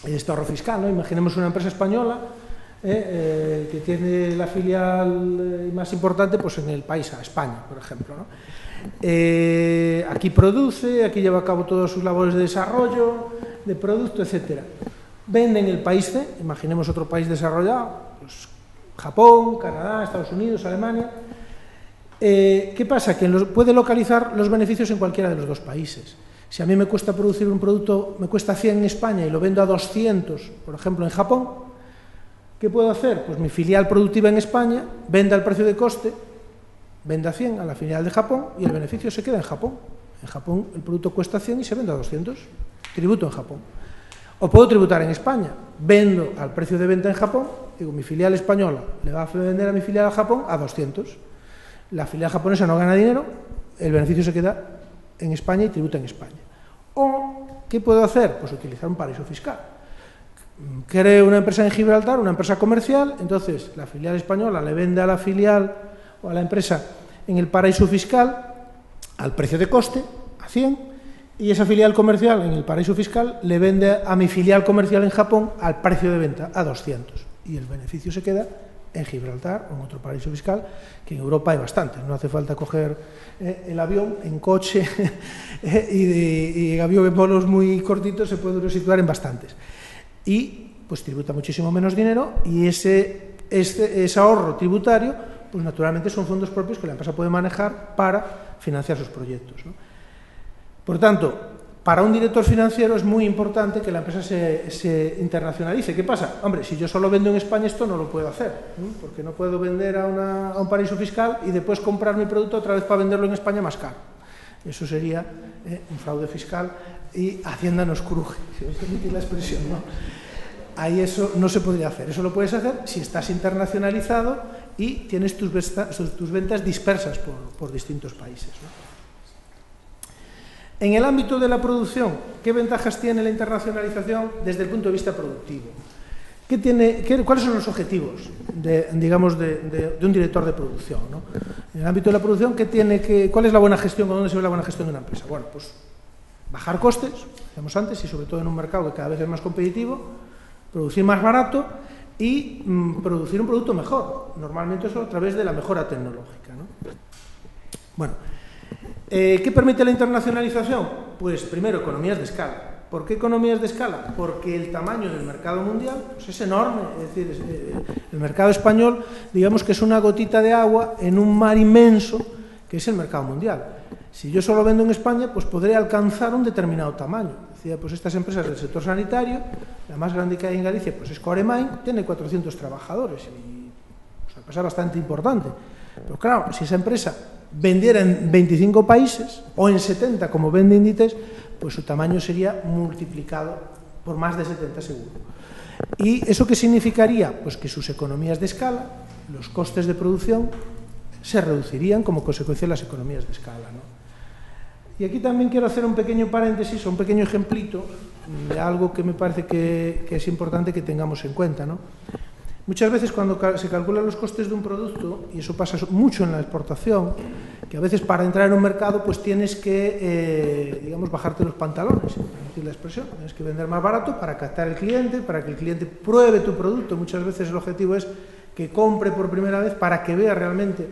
y de este ahorro fiscal, ¿no? Imaginemos una empresa española que tiene la filial más importante pues en el país, a España, por ejemplo, ¿no? Aquí produce, aquí lleva a cabo todas sus labores de desarrollo, de producto, etcétera. Vende en el país C, imaginemos otro país desarrollado, pues Japón, Canadá, Estados Unidos, Alemania. ¿Qué pasa? Que puede localizar los beneficios en cualquiera de los dos países. Si a mí me cuesta producir un producto, me cuesta 100 en España y lo vendo a 200, por ejemplo, en Japón, ¿qué puedo hacer? Pues mi filial productiva en España vende al precio de coste, vende a 100 a la filial de Japón y el beneficio se queda en Japón. En Japón el producto cuesta 100 y se vende a 200, tributo en Japón. O puedo tributar en España, vendo al precio de venta en Japón, digo, mi filial española le va a vender a mi filial a Japón a 200. La filial japonesa no gana dinero, el beneficio se queda en España y tributa en España. O, ¿qué puedo hacer? Pues utilizar un paraíso fiscal. Creo una empresa en Gibraltar, una empresa comercial, entonces la filial española le vende a la filial o a la empresa en el paraíso fiscal al precio de coste, a 100, y esa filial comercial en el paraíso fiscal le vende a mi filial comercial en Japón al precio de venta, a 200. Y el beneficio se queda en Gibraltar o en otro paraíso fiscal, que en Europa hay bastantes. No hace falta coger el avión en coche y en avión en vuelos muy cortitos, se puede situar en bastantes. Y pues tributa muchísimo menos dinero y ese ahorro tributario, pues naturalmente son fondos propios que la empresa puede manejar para financiar sus proyectos, ¿no? Por tanto, para un director financiero es muy importante que la empresa se internacionalice. ¿Qué pasa? Hombre, si yo solo vendo en España esto no lo puedo hacer, ¿no? Porque no puedo vender a un paraíso fiscal y después comprar mi producto otra vez para venderlo en España más caro. Eso sería un fraude fiscal y Hacienda nos cruje, si os permitís la expresión, ¿no? Ahí eso no se podría hacer. Eso lo puedes hacer si estás internacionalizado y tienes tus ventas dispersas por distintos países, ¿no? En el ámbito de la producción, ¿qué ventajas tiene la internacionalización desde el punto de vista productivo? ¿Cuáles son los objetivos de un director de producción, ¿no? En el ámbito de la producción, ¿cuál es la buena gestión? ¿Dónde se ve la buena gestión de una empresa? Bueno, pues bajar costes, decíamos antes, y sobre todo en un mercado que cada vez es más competitivo, producir más barato y producir un producto mejor. Normalmente eso a través de la mejora tecnológica, ¿no? Bueno, ¿Qué permite la internacionalización? Pues primero, economías de escala. ¿Por qué economías de escala? Porque el tamaño del mercado mundial pues es enorme. Es decir, el mercado español, digamos que es una gotita de agua en un mar inmenso que es el mercado mundial. Si yo solo vendo en España, pues podré alcanzar un determinado tamaño. Decía, pues estas empresas del sector sanitario, la más grande que hay en Galicia, pues es Coremain, tiene 400 trabajadores y es una empresa bastante importante. Pero claro, si esa empresa vendiera en 25 países o en 70 como vende Inditex, pues su tamaño sería multiplicado por más de 70 seguro. ¿Y eso qué significaría? Pues que sus economías de escala, los costes de producción, se reducirían como consecuencia de las economías de escala, ¿no? Y aquí también quiero hacer un pequeño paréntesis, un pequeño ejemplito de algo que me parece que es importante que tengamos en cuenta, ¿no? Muchas veces cuando se calculan los costes de un producto, y eso pasa mucho en la exportación, que a veces para entrar en un mercado pues tienes que, digamos, bajarte los pantalones, permitir la expresión, tienes que vender más barato para captar al cliente, para que el cliente pruebe tu producto. Muchas veces el objetivo es que compre por primera vez para que vea realmente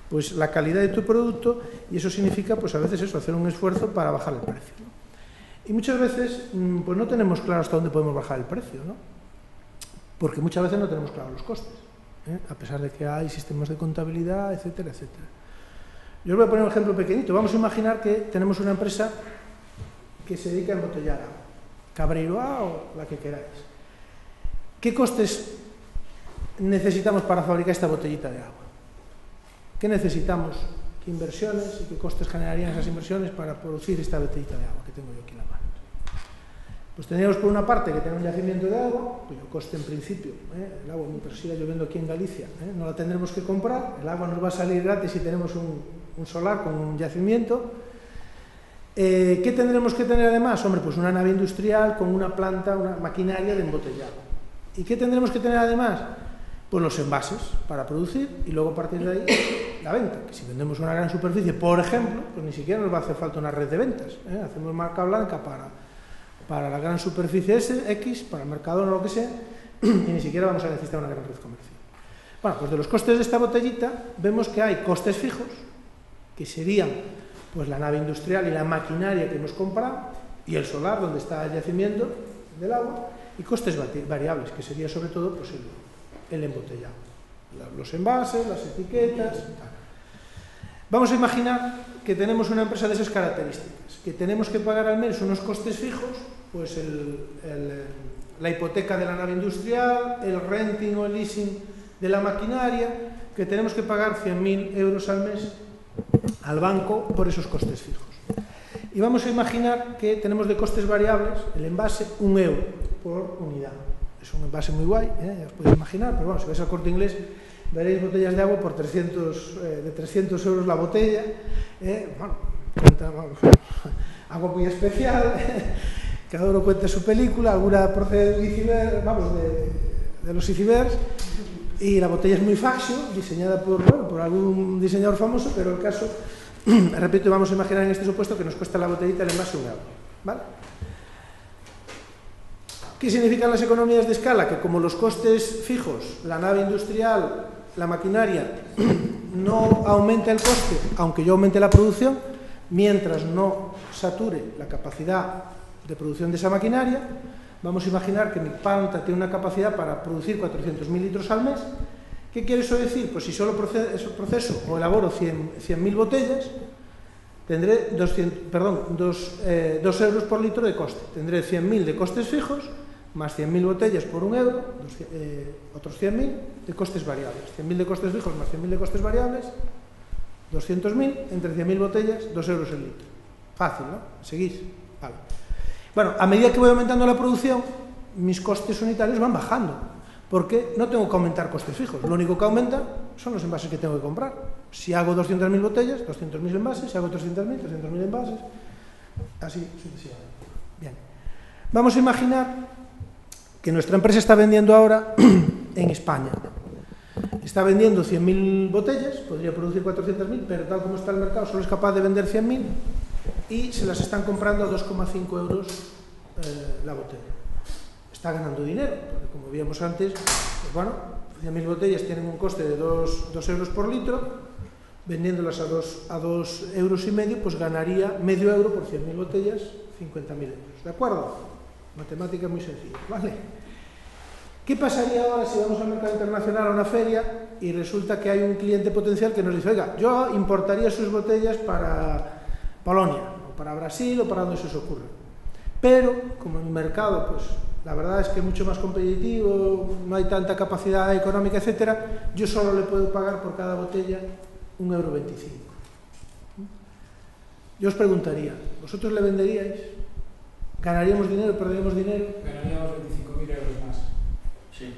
pues la calidad de tu producto, y eso significa pues a veces eso, hacer un esfuerzo para bajar el precio, ¿no? Y muchas veces pues no tenemos claro hasta dónde podemos bajar el precio, ¿no? Porque muchas veces no tenemos claros los costes, a pesar de que hay sistemas de contabilidad, etcétera, etcétera. Yo os voy a poner un ejemplo pequeñito. Vamos a imaginar que tenemos una empresa que se dedica a embotellar agua, Cabreiroa o la que queráis. ¿Qué costes necesitamos para fabricar esta botellita de agua? ¿Qué necesitamos? ¿Qué inversiones y qué costes generarían esas inversiones para producir esta botellita de agua que tengo yo aquí en la mano? Pues tendríamos por una parte que tener un yacimiento de agua, cuyo coste en principio, el agua mientras siga lloviendo aquí en Galicia, no la tendremos que comprar, el agua nos va a salir gratis si tenemos un solar con un yacimiento. ¿Qué tendremos que tener además? Hombre, pues una nave industrial con una planta, una maquinaria de embotellado. ¿Y qué tendremos que tener además? Pues los envases para producir y luego a partir de ahí la venta. Que si vendemos una gran superficie, por ejemplo, pues ni siquiera nos va a hacer falta una red de ventas. Hacemos marca blanca para la gran superficie X, para el Mercadona o lo que sea, y ni siquiera vamos a necesitar una gran red comercial. Bueno, pues de los costes de esta botellita vemos que hay costes fijos, que serían pues la nave industrial y la maquinaria que hemos comprado, y el solar donde está el yacimiento del agua, y costes variables, que sería sobre todo pues el embotellado, los envases, las etiquetas, tal. Vamos a imaginar que tenemos una empresa de esas características, que tenemos que pagar al mes unos costes fijos, pues la hipoteca de la nave industrial, el renting o el leasing de la maquinaria, que tenemos que pagar 100.000 euros al mes al banco por esos costes fijos. Y vamos a imaginar que tenemos de costes variables el envase 1 euro por unidad. Es un envase muy guay, ya os podéis imaginar, pero bueno, si vais al Corte Inglés veréis botellas de agua por de 300 euros la botella, agua muy especial, cada uno cuenta su película, alguna procede del iceberg, de los icebergs, y la botella es muy fashion, diseñada por algún diseñador famoso, pero el caso, repito, vamos a imaginar en este supuesto que nos cuesta la botellita el envase 1 euro, ¿vale? ¿Qué significan las economías de escala? Que como los costes fijos, la nave industrial, la maquinaria, no aumenta el coste, aunque yo aumente la producción, mientras no sature la capacidad de producción de esa maquinaria, vamos a imaginar que mi planta tiene una capacidad para producir 400.000 litros al mes. ¿Qué quiere eso decir? Pues si solo proceso o elaboro 100.000 botellas, tendré 2 euros por litro de coste. Tendré 100.000 de costes fijos, más 100.000 botellas por 1 euro, otros 100.000 de costes variables. 100.000 de costes fijos más 100.000 de costes variables, 200.000 entre 100.000 botellas, 2 euros el litro. Fácil, ¿no? ¿Seguís? Vale. Bueno, a medida que voy aumentando la producción, mis costes unitarios van bajando, porque no tengo que aumentar costes fijos. Lo único que aumenta son los envases que tengo que comprar. Si hago 200.000 botellas, 200.000 envases. Si hago 300.000, 300.000 envases. Así sucesivamente. Bien. Vamos a imaginar que nuestra empresa está vendiendo ahora en España. Está vendiendo 100.000 botellas, podría producir 400.000, pero tal como está el mercado solo es capaz de vender 100.000 y se las están comprando a 2,5 euros la botella. Está ganando dinero, porque como veíamos antes, pues bueno, 100.000 botellas tienen un coste de 2 euros por litro, vendiéndolas a 2,5 euros, pues ganaría medio euro por 100.000 botellas, 50.000 euros. ¿De acuerdo? Matemática muy sencilla, ¿vale? ¿Qué pasaría ahora si vamos al mercado internacional a una feria y resulta que hay un cliente potencial que nos dice, oiga, yo importaría sus botellas para Polonia, o para Brasil, o para donde se os ocurra? Pero, como el mercado, pues la verdad es que es mucho más competitivo, no hay tanta capacidad económica, etcétera, yo solo le puedo pagar por cada botella 1,25 €. Yo os preguntaría, ¿vosotros le venderíais? ¿Ganaríamos dinero, perderíamos dinero? Ganaríamos 25.000 euros más. Sí.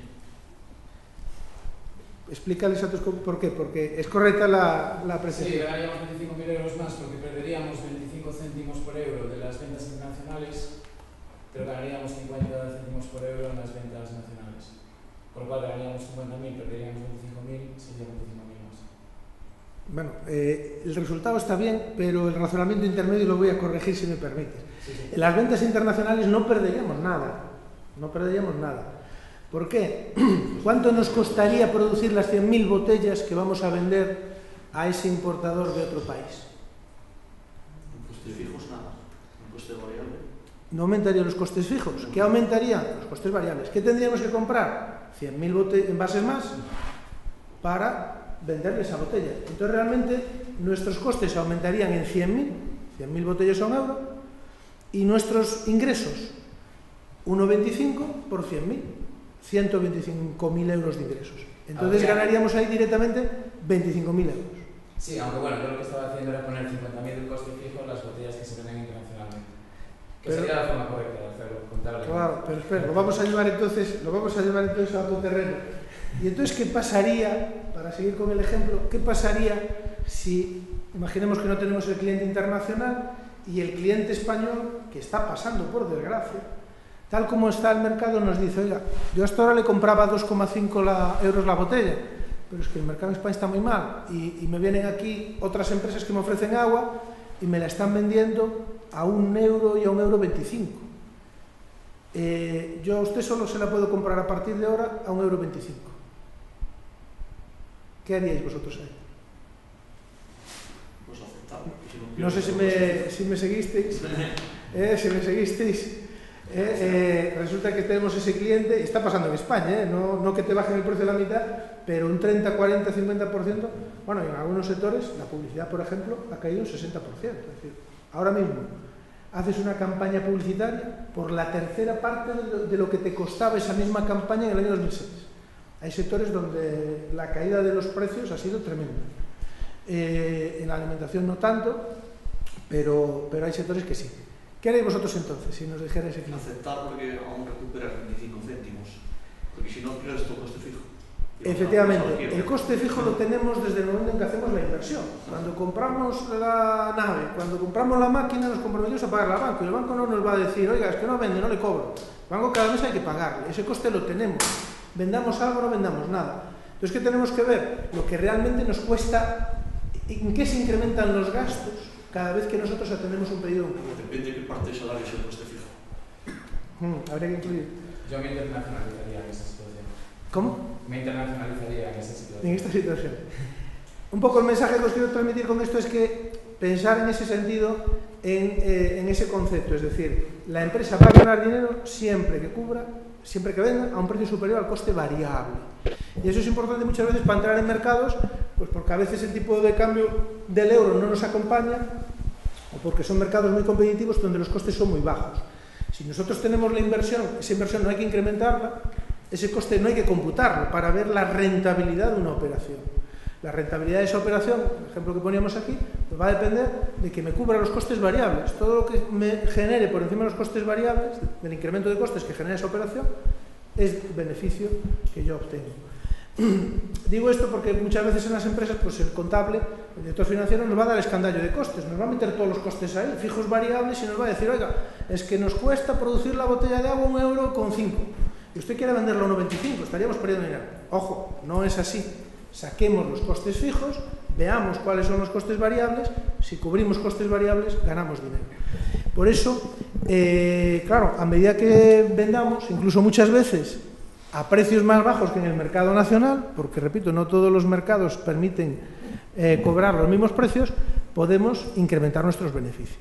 Explícales a tus por qué, porque es correcta la apreciación. Sí, ganaríamos 25.000 euros más porque perderíamos 25 céntimos por euro de las ventas internacionales, pero ganaríamos 50 céntimos por euro en las ventas nacionales. Por lo cual ganaríamos 50.000, perderíamos 25.000, serían 25.000 más. Bueno, el resultado está bien, pero el razonamiento intermedio lo voy a corregir si me permites. Sí, sí. En las ventas internacionales no perderíamos nada. No perderíamos nada. ¿Por qué? ¿Cuánto nos costaría producir las 100.000 botellas que vamos a vender a ese importador de otro país? En costes fijos nada. En coste variable. No aumentarían los costes fijos. ¿Qué aumentarían? Los costes variables. ¿Qué tendríamos que comprar? 100.000 envases más para venderle esa botella. Entonces realmente nuestros costes aumentarían en 100.000 botellas a 1 euro, y nuestros ingresos 1,25 por 100.000, 125.000 euros de ingresos. Entonces ganaríamos ahí directamente 25.000 euros. Sí, aunque bueno, yo lo que estaba haciendo era poner 50.000 de coste fijo en las botellas que se venden internacionalmente. Que sería la forma correcta de hacerlo, contablemente. Claro, pero espera, lo vamos a llevar entonces a otro terreno. Y entonces, ¿qué pasaría, para seguir con el ejemplo, qué pasaría si, imaginemos que no tenemos el cliente internacional y el cliente español, que está pasando por desgracia, tal como está el mercado, nos dice, oiga, yo hasta ahora le compraba 2,5 euros la botella, pero es que el mercado en España está muy mal y me vienen aquí otras empresas que me ofrecen agua y me la están vendiendo a 1 euro y a 1,25 €. Yo a usted solo se la puedo comprar a partir de ahora a 1,25 €. ¿Qué haríais vosotros ahí? Pues aceptable. No sé si me seguisteis. Si me seguisteis. Resulta que tenemos ese cliente, está pasando en España, no que te bajen el precio a la mitad, pero un 30, 40, 50%, bueno, en algunos sectores, la publicidad, por ejemplo, ha caído un 60%. Es decir, ahora mismo haces una campaña publicitaria por la tercera parte de lo que te costaba esa misma campaña en el año 2006. Hay sectores donde la caída de los precios ha sido tremenda. En la alimentación no tanto, pero hay sectores que sí. ¿Qué haréis vosotros entonces si nos dijerais aquí? Aceptar porque aún recuperas 25 céntimos. Porque si no, pierdes tu coste fijo. Efectivamente, el coste fijo lo tenemos desde el momento en que hacemos la inversión. Cuando compramos la nave, cuando compramos la máquina, nos comprometimos a pagarla al banco. Y el banco no nos va a decir, oiga, es que no vende, no le cobro. El banco cada mes hay que pagarle. Ese coste lo tenemos. Vendamos algo, no vendamos nada. Entonces, ¿qué tenemos que ver? Lo que realmente nos cuesta, en qué se incrementan los gastos cada vez que nosotros atendemos un pedido de un cliente. Depende de qué parte del salario es el coste fijo. Habría que incluir. Yo me internacionalizaría en esa situación. ¿Cómo? Me internacionalizaría en esa situación. En esta situación. Un poco el mensaje que os quiero transmitir con esto es que pensar en ese sentido, en ese concepto. Es decir, la empresa va a ganar dinero siempre que cubra, siempre que venda a un precio superior al coste variable. Y eso es importante muchas veces para entrar en mercados, pues porque a veces el tipo de cambio del euro no nos acompaña, o porque son mercados muy competitivos donde los costes son muy bajos. Si nosotros tenemos la inversión, esa inversión no hay que incrementarla, ese coste no hay que computarlo para ver la rentabilidad de una operación. La rentabilidad de esa operación, el ejemplo que poníamos aquí, pues va a depender de que me cubra los costes variables. Todo lo que me genere por encima de los costes variables, del incremento de costes que genera esa operación, es beneficio que yo obtengo. Digo esto porque muchas veces en las empresas, pues el contable, el director financiero, nos va a dar escandallo de costes, nos va a meter todos los costes ahí, fijos variables, y nos va a decir, oiga, es que nos cuesta producir la botella de agua 1,5 €, y usted quiere venderla a 1,25 €, estaríamos perdiendo dinero. Ojo, no es así. Saquemos los costes fijos, veamos cuáles son los costes variables, si cubrimos costes variables, ganamos dinero. Por eso, claro, a medida que vendamos, incluso muchas veces a precios más bajos que en el mercado nacional, porque repito, no todos los mercados permiten cobrar los mismos precios, podemos incrementar nuestros beneficios.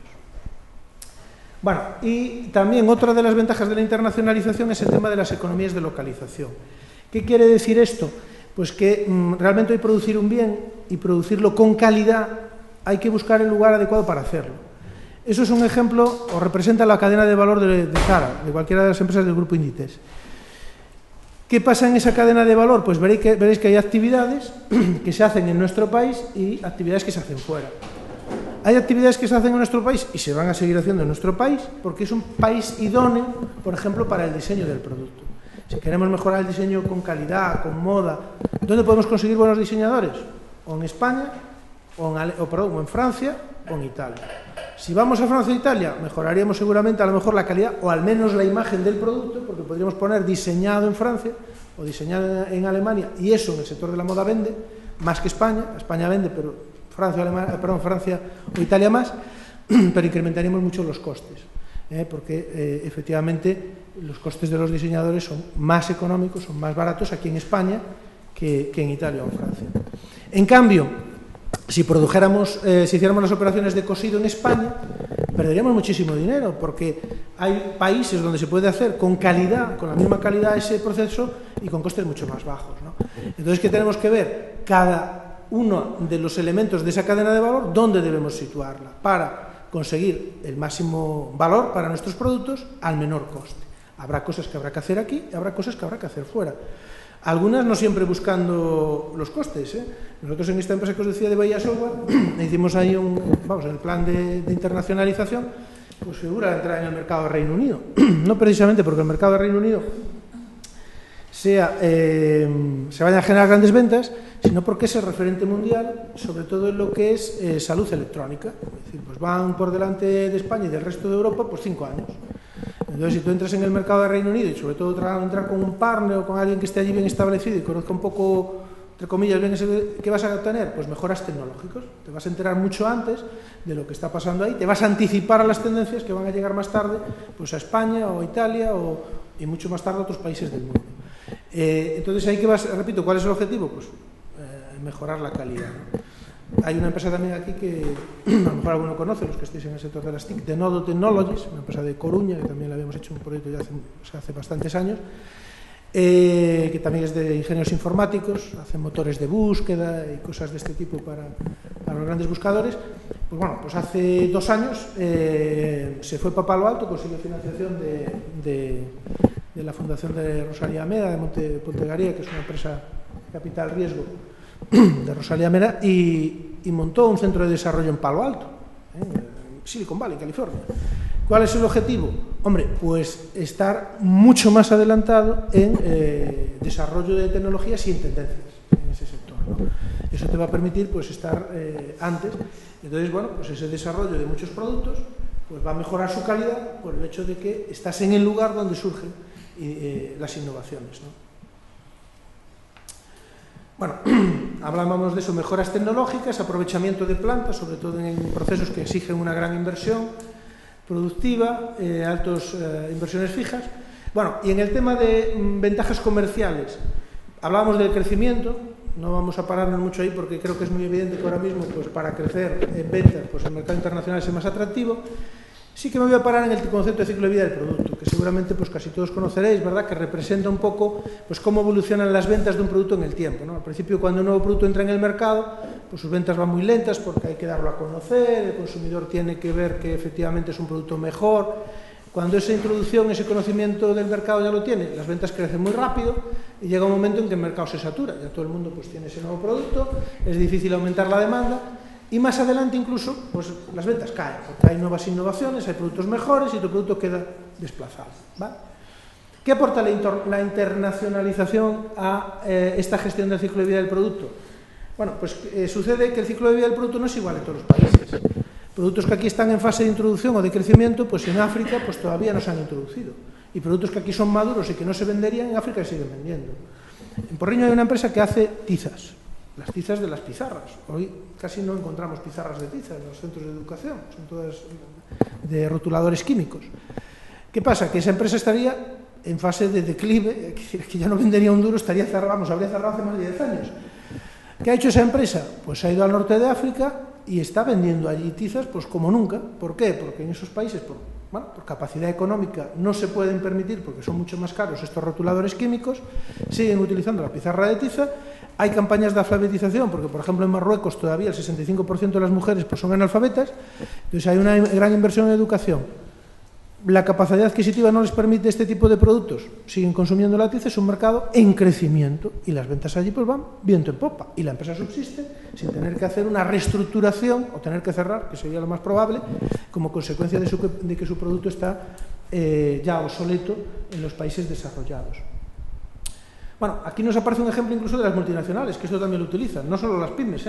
Bueno, y también otra de las ventajas de la internacionalización es el tema de las economías de localización. ¿Qué quiere decir esto? Pues que realmente hoy producir un bien y producirlo con calidad hay que buscar el lugar adecuado para hacerlo. Eso es un ejemplo, o representa la cadena de valor de Zara, de cualquiera de las empresas del grupo Inditex. ¿Qué pasa en esa cadena de valor? Pues veréis que hay actividades que se hacen en nuestro país y actividades que se hacen fuera. Hay actividades que se hacen en nuestro país y se van a seguir haciendo en nuestro país porque es un país idóneo, por ejemplo, para el diseño del producto. Si queremos mejorar el diseño con calidad, con moda, ¿dónde podemos conseguir buenos diseñadores? O en España, o en Francia, o en Italia. Si vamos a Francia e Italia, mejoraríamos seguramente a lo mejor la calidad o al menos la imagen del producto, porque podríamos poner diseñado en Francia o diseñado en Alemania, y eso en el sector de la moda vende más que España. España vende, pero Francia o Italia más, pero incrementaríamos mucho los costes, porque efectivamente los costes de los diseñadores son más económicos, son más baratos aquí en España que en Italia o en Francia. En cambio, si hiciéramos las operaciones de cosido en España, perderíamos muchísimo dinero, porque hay países donde se puede hacer con calidad, con la misma calidad ese proceso y con costes mucho más bajos, ¿no? Entonces, ¿qué tenemos que ver? Cada uno de los elementos de esa cadena de valor, ¿dónde debemos situarla? Para conseguir el máximo valor para nuestros productos al menor coste. Habrá cosas que habrá que hacer aquí y habrá cosas que habrá que hacer fuera. Algunas no siempre buscando los costes, Nosotros en esta empresa que os decía de Bahía Software, hicimos ahí el plan de internacionalización, pues figura entrar en el mercado del Reino Unido. No precisamente porque el mercado del Reino Unido se vayan a generar grandes ventas, sino porque es el referente mundial, sobre todo en lo que es salud electrónica. Es decir, pues van por delante de España y del resto de Europa pues 5 años. Entonces, si tú entras en el mercado de Reino Unido y sobre todo entrar con un partner o con alguien que esté allí bien establecido y conozca un poco, entre comillas, bien ¿qué vas a obtener? Pues mejoras tecnológicos. Te vas a enterar mucho antes de lo que está pasando ahí, te vas a anticipar a las tendencias que van a llegar más tarde pues a España o a Italia y mucho más tarde a otros países del mundo. Entonces, ahí que vas, repito, ¿cuál es el objetivo? Pues mejorar la calidad, ¿no? Hay una empresa también aquí que a lo mejor alguno conoce, los que estéis en el sector de las TIC, de Nodo Technologies, una empresa de Coruña, que también le habíamos hecho un proyecto ya hace bastantes años, que también es de ingenieros informáticos, hacen motores de búsqueda y cosas de este tipo para los grandes buscadores. Pues bueno, pues hace 2 años se fue para Palo Alto, consiguió financiación de la Fundación de Rosalía Meda, de Pontegaría, que es una empresa capital riesgo de Rosalía Meda, y montó un centro de desarrollo en Palo Alto, en Silicon Valley, California. ¿Cuál es el objetivo? Hombre, pues estar mucho más adelantado en desarrollo de tecnologías y en tendencias en ese sector, ¿no? Eso te va a permitir pues estar antes. Entonces, bueno, pues ese desarrollo de muchos productos pues va a mejorar su calidad por el hecho de que estás en el lugar donde surgen las innovaciones, ¿no? Bueno, hablábamos de eso, mejoras tecnológicas, aprovechamiento de plantas, sobre todo en procesos que exigen una gran inversión productiva, altas inversiones fijas. Bueno, y en el tema de ventajas comerciales, hablábamos del crecimiento, no vamos a pararnos mucho ahí porque creo que es muy evidente que ahora mismo pues, para crecer en ventas pues, el mercado internacional es más atractivo. Sí que me voy a parar en el concepto de ciclo de vida del producto, que seguramente pues casi todos conoceréis, ¿verdad?, que representa un poco pues cómo evolucionan las ventas de un producto en el tiempo, ¿no? Al principio, cuando un nuevo producto entra en el mercado, pues sus ventas van muy lentas porque hay que darlo a conocer, el consumidor tiene que ver que efectivamente es un producto mejor. Cuando esa introducción, ese conocimiento del mercado ya lo tiene, las ventas crecen muy rápido y llega un momento en que el mercado se satura, ya todo el mundo pues tiene ese nuevo producto, es difícil aumentar la demanda. Y más adelante incluso, pues las ventas caen, porque hay nuevas innovaciones, hay productos mejores y tu producto queda desplazado, ¿vale? ¿Qué aporta la internacionalización a esta gestión del ciclo de vida del producto? Bueno, pues sucede que el ciclo de vida del producto no es igual en todos los países. Productos que aquí están en fase de introducción o de crecimiento, pues en África pues todavía no se han introducido. Y productos que aquí son maduros y que no se venderían, en África se siguen vendiendo. En Porriño hay una empresa que hace tizas. Las tizas de las pizarras. Hoy casi no encontramos pizarras de tiza en los centros de educación, son todas de rotuladores químicos. ¿Qué pasa? Que esa empresa estaría en fase de declive, que ya no vendería un duro, estaría cerrado, habría cerrado hace más de 10 años. ¿Qué ha hecho esa empresa? Pues ha ido al norte de África y está vendiendo allí tizas pues como nunca. ¿Por qué? Porque en esos países, por capacidad económica, no se pueden permitir, porque son mucho más caros estos rotuladores químicos, siguen utilizando la pizarra de tiza. Hay campañas de alfabetización, porque por ejemplo en Marruecos todavía el 65% de las mujeres pues, son analfabetas, entonces hay una gran inversión en educación. La capacidad adquisitiva no les permite este tipo de productos, siguen consumiendo la tiza, es un mercado en crecimiento y las ventas allí pues van viento en popa y la empresa subsiste sin tener que hacer una reestructuración o tener que cerrar, que sería lo más probable, como consecuencia de que su producto está ya obsoleto en los países desarrollados. Bueno, aquí nos aparece un ejemplo incluso de las multinacionales, que esto también lo utilizan, no solo las pymes,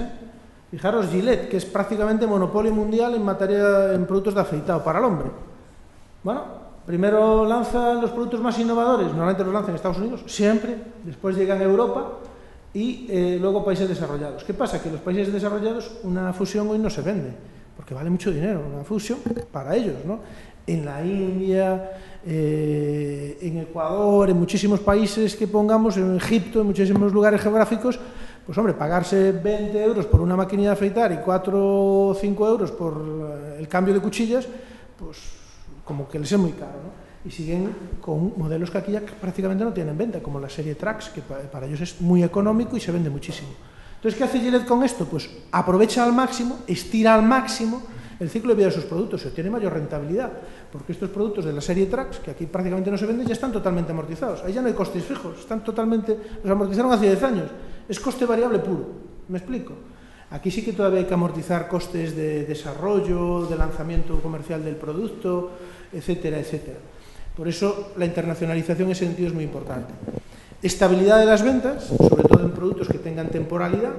Fijaros Gillette, que es prácticamente monopolio mundial en productos de afeitado para el hombre. Bueno, primero lanzan los productos más innovadores, normalmente los lanzan en Estados Unidos, siempre, después llegan a Europa y luego países desarrollados. ¿Qué pasa? Que en los países desarrollados una fusión hoy no se vende, porque vale mucho dinero, una fusión para ellos, ¿no? En la India, en Ecuador, en muchísimos países que pongamos, en Egipto, en muchísimos lugares geográficos, pues hombre, pagarse 20 euros por una máquina de afeitar y 4 o 5 euros por el cambio de cuchillas, pues como que les es muy caro, ¿no? Y siguen con modelos que aquí ya prácticamente no tienen venta, como la serie Trax, que para ellos es muy económico y se vende muchísimo. Entonces, ¿qué hace Gillette con esto? Pues aprovecha al máximo, estira al máximo el ciclo de vida de sus productos y obtiene mayor rentabilidad, porque estos productos de la serie Trax, que aquí prácticamente no se venden, ya están totalmente amortizados. Ahí ya no hay costes fijos, están totalmente, los amortizaron hace 10 años. Es coste variable puro, ¿me explico? Aquí sí que todavía hay que amortizar costes de desarrollo, de lanzamiento comercial del producto, etcétera, etcétera. Por eso la internacionalización en ese sentido es muy importante. Estabilidad de las ventas, sobre todo en productos que tengan temporalidad.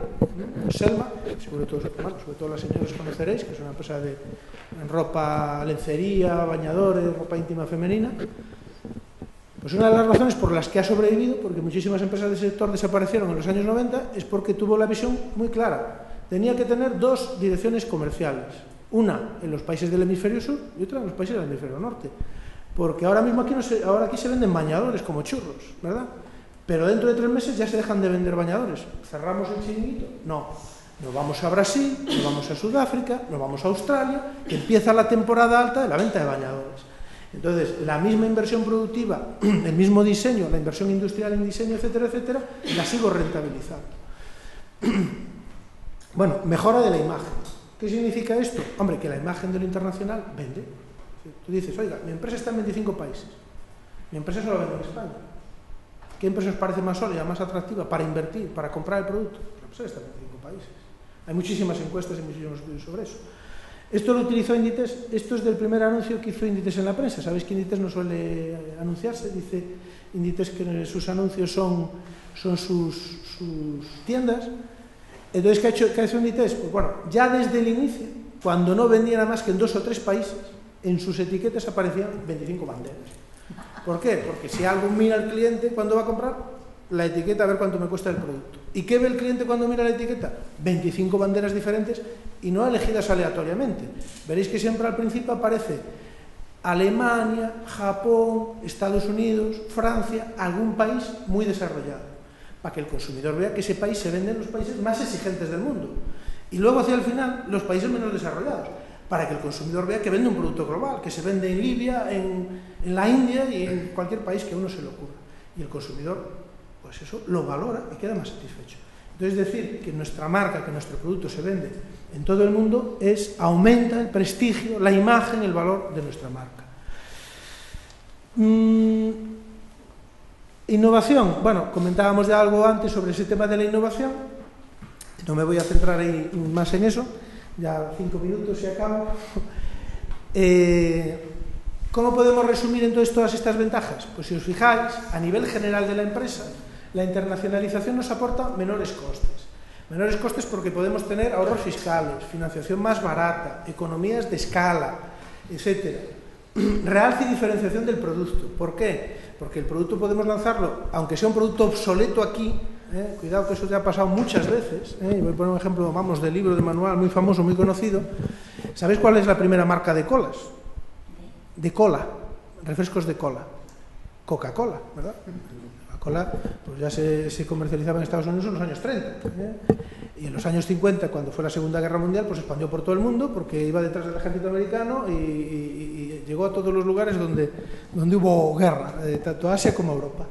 Selma, sobre todo las señoras conoceréis, que es una empresa de ropa, lencería, bañadores, ropa íntima femenina. Pues una de las razones por las que ha sobrevivido, porque muchísimas empresas del sector desaparecieron en los años 90, es porque tuvo la visión muy clara. Tenía que tener dos direcciones comerciales. Una en los países del hemisferio sur y otra en los países del hemisferio norte. Porque ahora mismo aquí se venden bañadores como churros, ¿verdad? Pero dentro de 3 meses ya se dejan de vender bañadores. ¿Cerramos el chiringuito? No. Nos vamos a Brasil, nos vamos a Sudáfrica, nos vamos a Australia, que empieza la temporada alta de la venta de bañadores. Entonces, la misma inversión productiva, el mismo diseño, la inversión industrial en diseño, etcétera, etcétera, la sigo rentabilizando. Bueno, mejora de la imagen. ¿Qué significa esto? Hombre, que la imagen de lo internacional vende. Tú dices, oiga, mi empresa está en 25 países. Mi empresa solo vende en España. ¿Qué empresa os parece más sólida, más atractiva para invertir, para comprar el producto? La empresa está en 25 países. Hay muchísimas encuestas y muchísimos estudios sobre eso. Esto lo utilizó Inditex, esto es del primer anuncio que hizo Inditex en la prensa. Sabéis que Inditex no suele anunciarse, dice Inditex que sus anuncios son sus tiendas. Entonces, ¿qué ha hecho Inditex? Pues bueno, ya desde el inicio, cuando no vendía nada más que en 2 o 3 países, en sus etiquetas aparecían 25 banderas. ¿Por qué? Porque si algo mira al cliente cuando va a comprar, la etiqueta a ver cuánto me cuesta el producto. ¿Y qué ve el cliente cuando mira la etiqueta? 25 banderas diferentes y no elegidas aleatoriamente. Veréis que siempre al principio aparece Alemania, Japón, Estados Unidos, Francia, algún país muy desarrollado, para que el consumidor vea que ese país se vende en los países más exigentes del mundo. Y luego hacia el final, los países menos desarrollados, para que el consumidor vea que vende un producto global, que se vende en Libia, en la India y en cualquier país que a uno se le ocurra. Y el consumidor, pues eso, lo valora y queda más satisfecho. Entonces, decir que nuestra marca, que nuestro producto se vende en todo el mundo, aumenta el prestigio, la imagen, el valor de nuestra marca. Innovación. Bueno, comentábamos ya algo antes sobre ese tema de la innovación. No me voy a centrar ahí más en eso. Ya 5 minutos y acabo. ¿Cómo podemos resumir entonces todas estas ventajas? Pues si os fijáis, a nivel general de la empresa, la internacionalización nos aporta menores costes. Menores costes porque podemos tener ahorros fiscales, financiación más barata, economías de escala, etc. Realce y diferenciación del producto. ¿Por qué? Porque el producto podemos lanzarlo, aunque sea un producto obsoleto aquí, cuidado que eso ya ha pasado muchas veces, voy a poner un ejemplo, vamos, del libro de manual muy famoso, muy conocido. ¿Sabéis cuál es la primera marca de colas? De cola, refrescos de cola. Coca-Cola, ¿verdad? La cola pues ya se comercializaba en Estados Unidos en los años 30. Y en los años 50, cuando fue la Segunda Guerra Mundial, pues se expandió por todo el mundo porque iba detrás del ejército americano y llegó a todos los lugares donde hubo guerra, tanto Asia como Europa.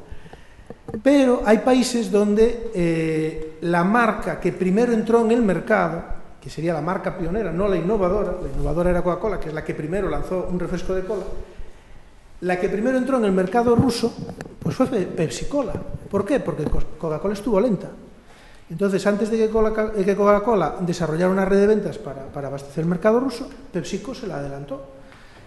Pero hay países donde la marca que primero entró en el mercado, que sería la marca pionera, no la innovadora era Coca-Cola, que es la que primero lanzó un refresco de cola, la que primero entró en el mercado ruso, pues fue Pepsi-Cola. ¿Por qué? Porque Coca-Cola estuvo lenta. Entonces, antes de que Coca-Cola desarrollara una red de ventas para abastecer el mercado ruso, PepsiCo se la adelantó.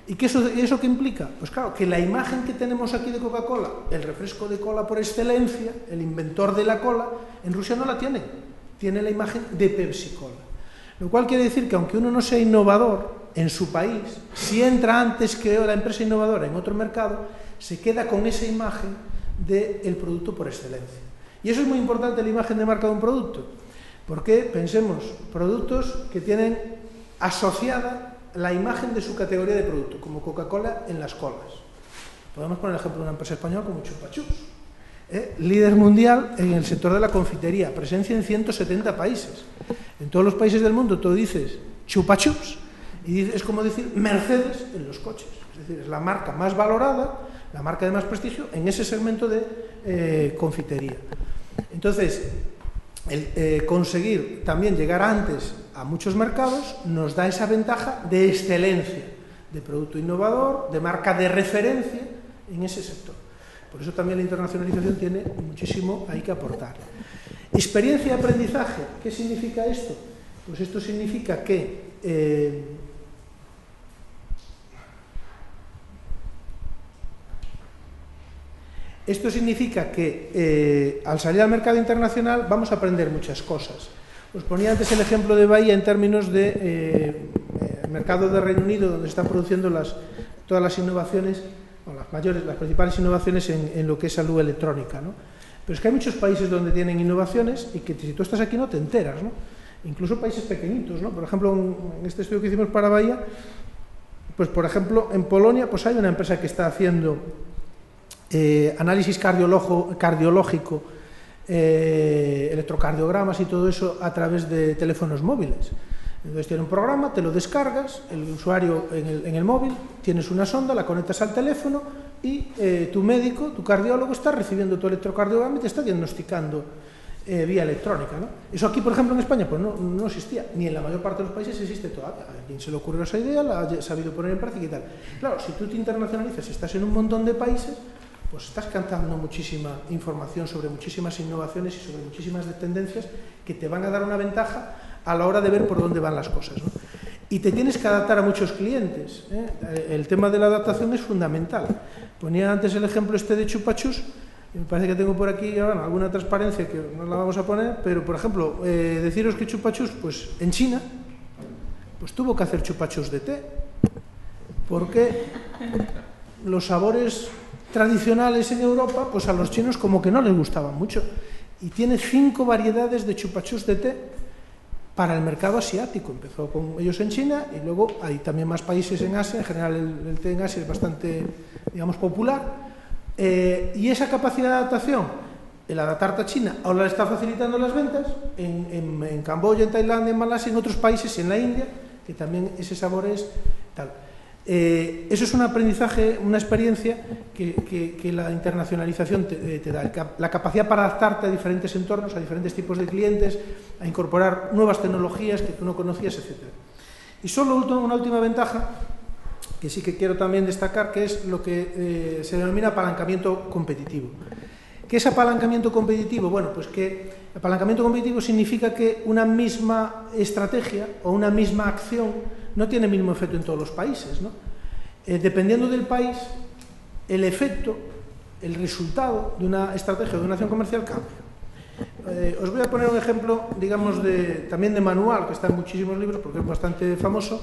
¿Y eso qué implica? Pues claro, que la imagen que tenemos aquí de Coca-Cola, el refresco de cola por excelencia, el inventor de la cola, en Rusia no la tiene. Tiene la imagen de Pepsi-Cola. Lo cual quiere decir que aunque uno no sea innovador en su país, si entra antes que la empresa innovadora en otro mercado, se queda con esa imagen del producto por excelencia. Y eso es muy importante, la imagen de marca de un producto, porque pensemos, productos que tienen asociada la imagen de su categoría de producto, como Coca-Cola en las colas. Podemos poner el ejemplo de una empresa española como Chupa Chups, líder mundial en el sector de la confitería, presencia en 170 países. En todos los países del mundo tú dices Chupa Chups y es como decir Mercedes en los coches. Es decir, es la marca más valorada, la marca de más prestigio en ese segmento de confitería. Entonces, conseguir también llegar antes a muchos mercados nos da esa ventaja de excelencia, de producto innovador, de marca de referencia en ese sector. Por eso también la internacionalización tiene muchísimo ahí que aportar. Experiencia y aprendizaje, ¿qué significa esto? Pues esto significa que al salir al mercado internacional vamos a aprender muchas cosas. Os ponía antes el ejemplo de Bahía en términos de mercado de Reino Unido, donde están produciendo todas las innovaciones, o las principales innovaciones en lo que es salud electrónica, ¿no? Pero es que hay muchos países donde tienen innovaciones y que si tú estás aquí no te enteras, ¿no? Incluso países pequeñitos, ¿no? Por ejemplo, en este estudio que hicimos para Bahía, pues por ejemplo en Polonia pues hay una empresa que está haciendo análisis cardiológico, electrocardiogramas y todo eso a través de teléfonos móviles. Entonces tiene un programa, te lo descargas, el usuario en el móvil, tienes una sonda, la conectas al teléfono y tu médico, tu cardiólogo está recibiendo tu electrocardiograma y te está diagnosticando vía electrónica, ¿no? Eso aquí, por ejemplo, en España pues no existía, ni en la mayor parte de los países existe todavía. A quien se le ocurrió esa idea, la ha sabido poner en práctica y tal. Claro, si tú te internacionalizas, estás en un montón de países, pues estás captando muchísima información sobre muchísimas innovaciones y sobre muchísimas tendencias que te van a dar una ventaja a la hora de ver por dónde van las cosas, ¿no? Y te tienes que adaptar a muchos clientes, ¿eh? El tema de la adaptación es fundamental. Ponía antes el ejemplo de Chupa Chups, y me parece que tengo por aquí bueno, alguna transparencia que no la vamos a poner, pero por ejemplo, deciros que Chupa Chups, pues en China, pues tuvo que hacer Chupa Chups de té, porque los sabores tradicionales en Europa, pues a los chinos como que no les gustaban mucho, y tiene 5 variedades de Chupa Chups de té para el mercado asiático. Empezó con ellos en China y luego hay también más países en Asia. En general el té en Asia es bastante, digamos, popular, y esa capacidad de adaptación, el adaptarte a China, ahora le está facilitando las ventas en Camboya, en Tailandia, en Malasia, en otros países, en la India, que también ese sabor es tal. Eso es un aprendizaje, una experiencia que la internacionalización te da, la capacidad para adaptarte a diferentes entornos, a diferentes tipos de clientes, a incorporar nuevas tecnologías que tú no conocías, etc. Y solo una última ventaja, que sí que quiero también destacar, que es lo que se denomina apalancamiento competitivo. ¿Qué es apalancamiento competitivo? Bueno, pues que apalancamiento competitivo significa que una misma estrategia o una misma acción no tiene el mismo efecto en todos los países, ¿no? Dependiendo del país, el efecto, el resultado de una estrategia o de una acción comercial cambia. Os voy a poner un ejemplo, digamos, también de manual, que está en muchísimos libros porque es bastante famoso,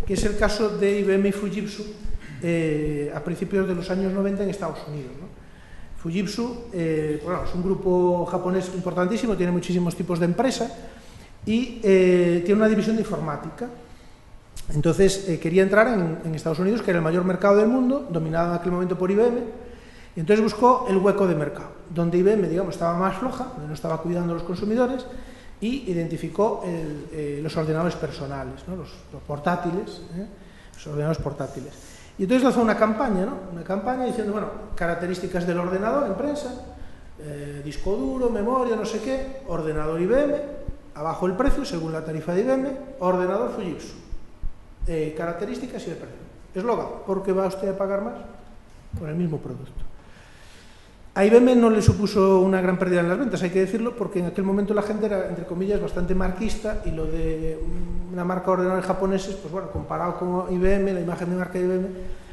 que es el caso de IBM y Fujitsu a principios de los años 90 en Estados Unidos, ¿no? Fujitsu bueno, es un grupo japonés importantísimo, tiene muchísimos tipos de empresa y tiene una división de informática. Entonces quería entrar en Estados Unidos, que era el mayor mercado del mundo, dominado en aquel momento por IBM, y entonces buscó el hueco de mercado, donde IBM, digamos, estaba más floja, donde no estaba cuidando a los consumidores, y identificó los ordenadores personales, ¿no? los portátiles, los ordenadores portátiles. Y entonces lanzó una campaña, ¿no? Una campaña diciendo, bueno, características del ordenador en prensa, disco duro, memoria, no sé qué, ordenador IBM, abajo el precio, según la tarifa de IBM, ordenador Fujitsu, características y el precio. Eslogan, ¿por qué va usted a pagar más? Por el mismo producto. A IBM no le supuso una gran pérdida en las ventas, hay que decirlo, porque en aquel momento la gente era, entre comillas, bastante marquista, y lo de una marca de ordenadores japoneses, pues bueno, comparado con IBM, la imagen de marca de IBM,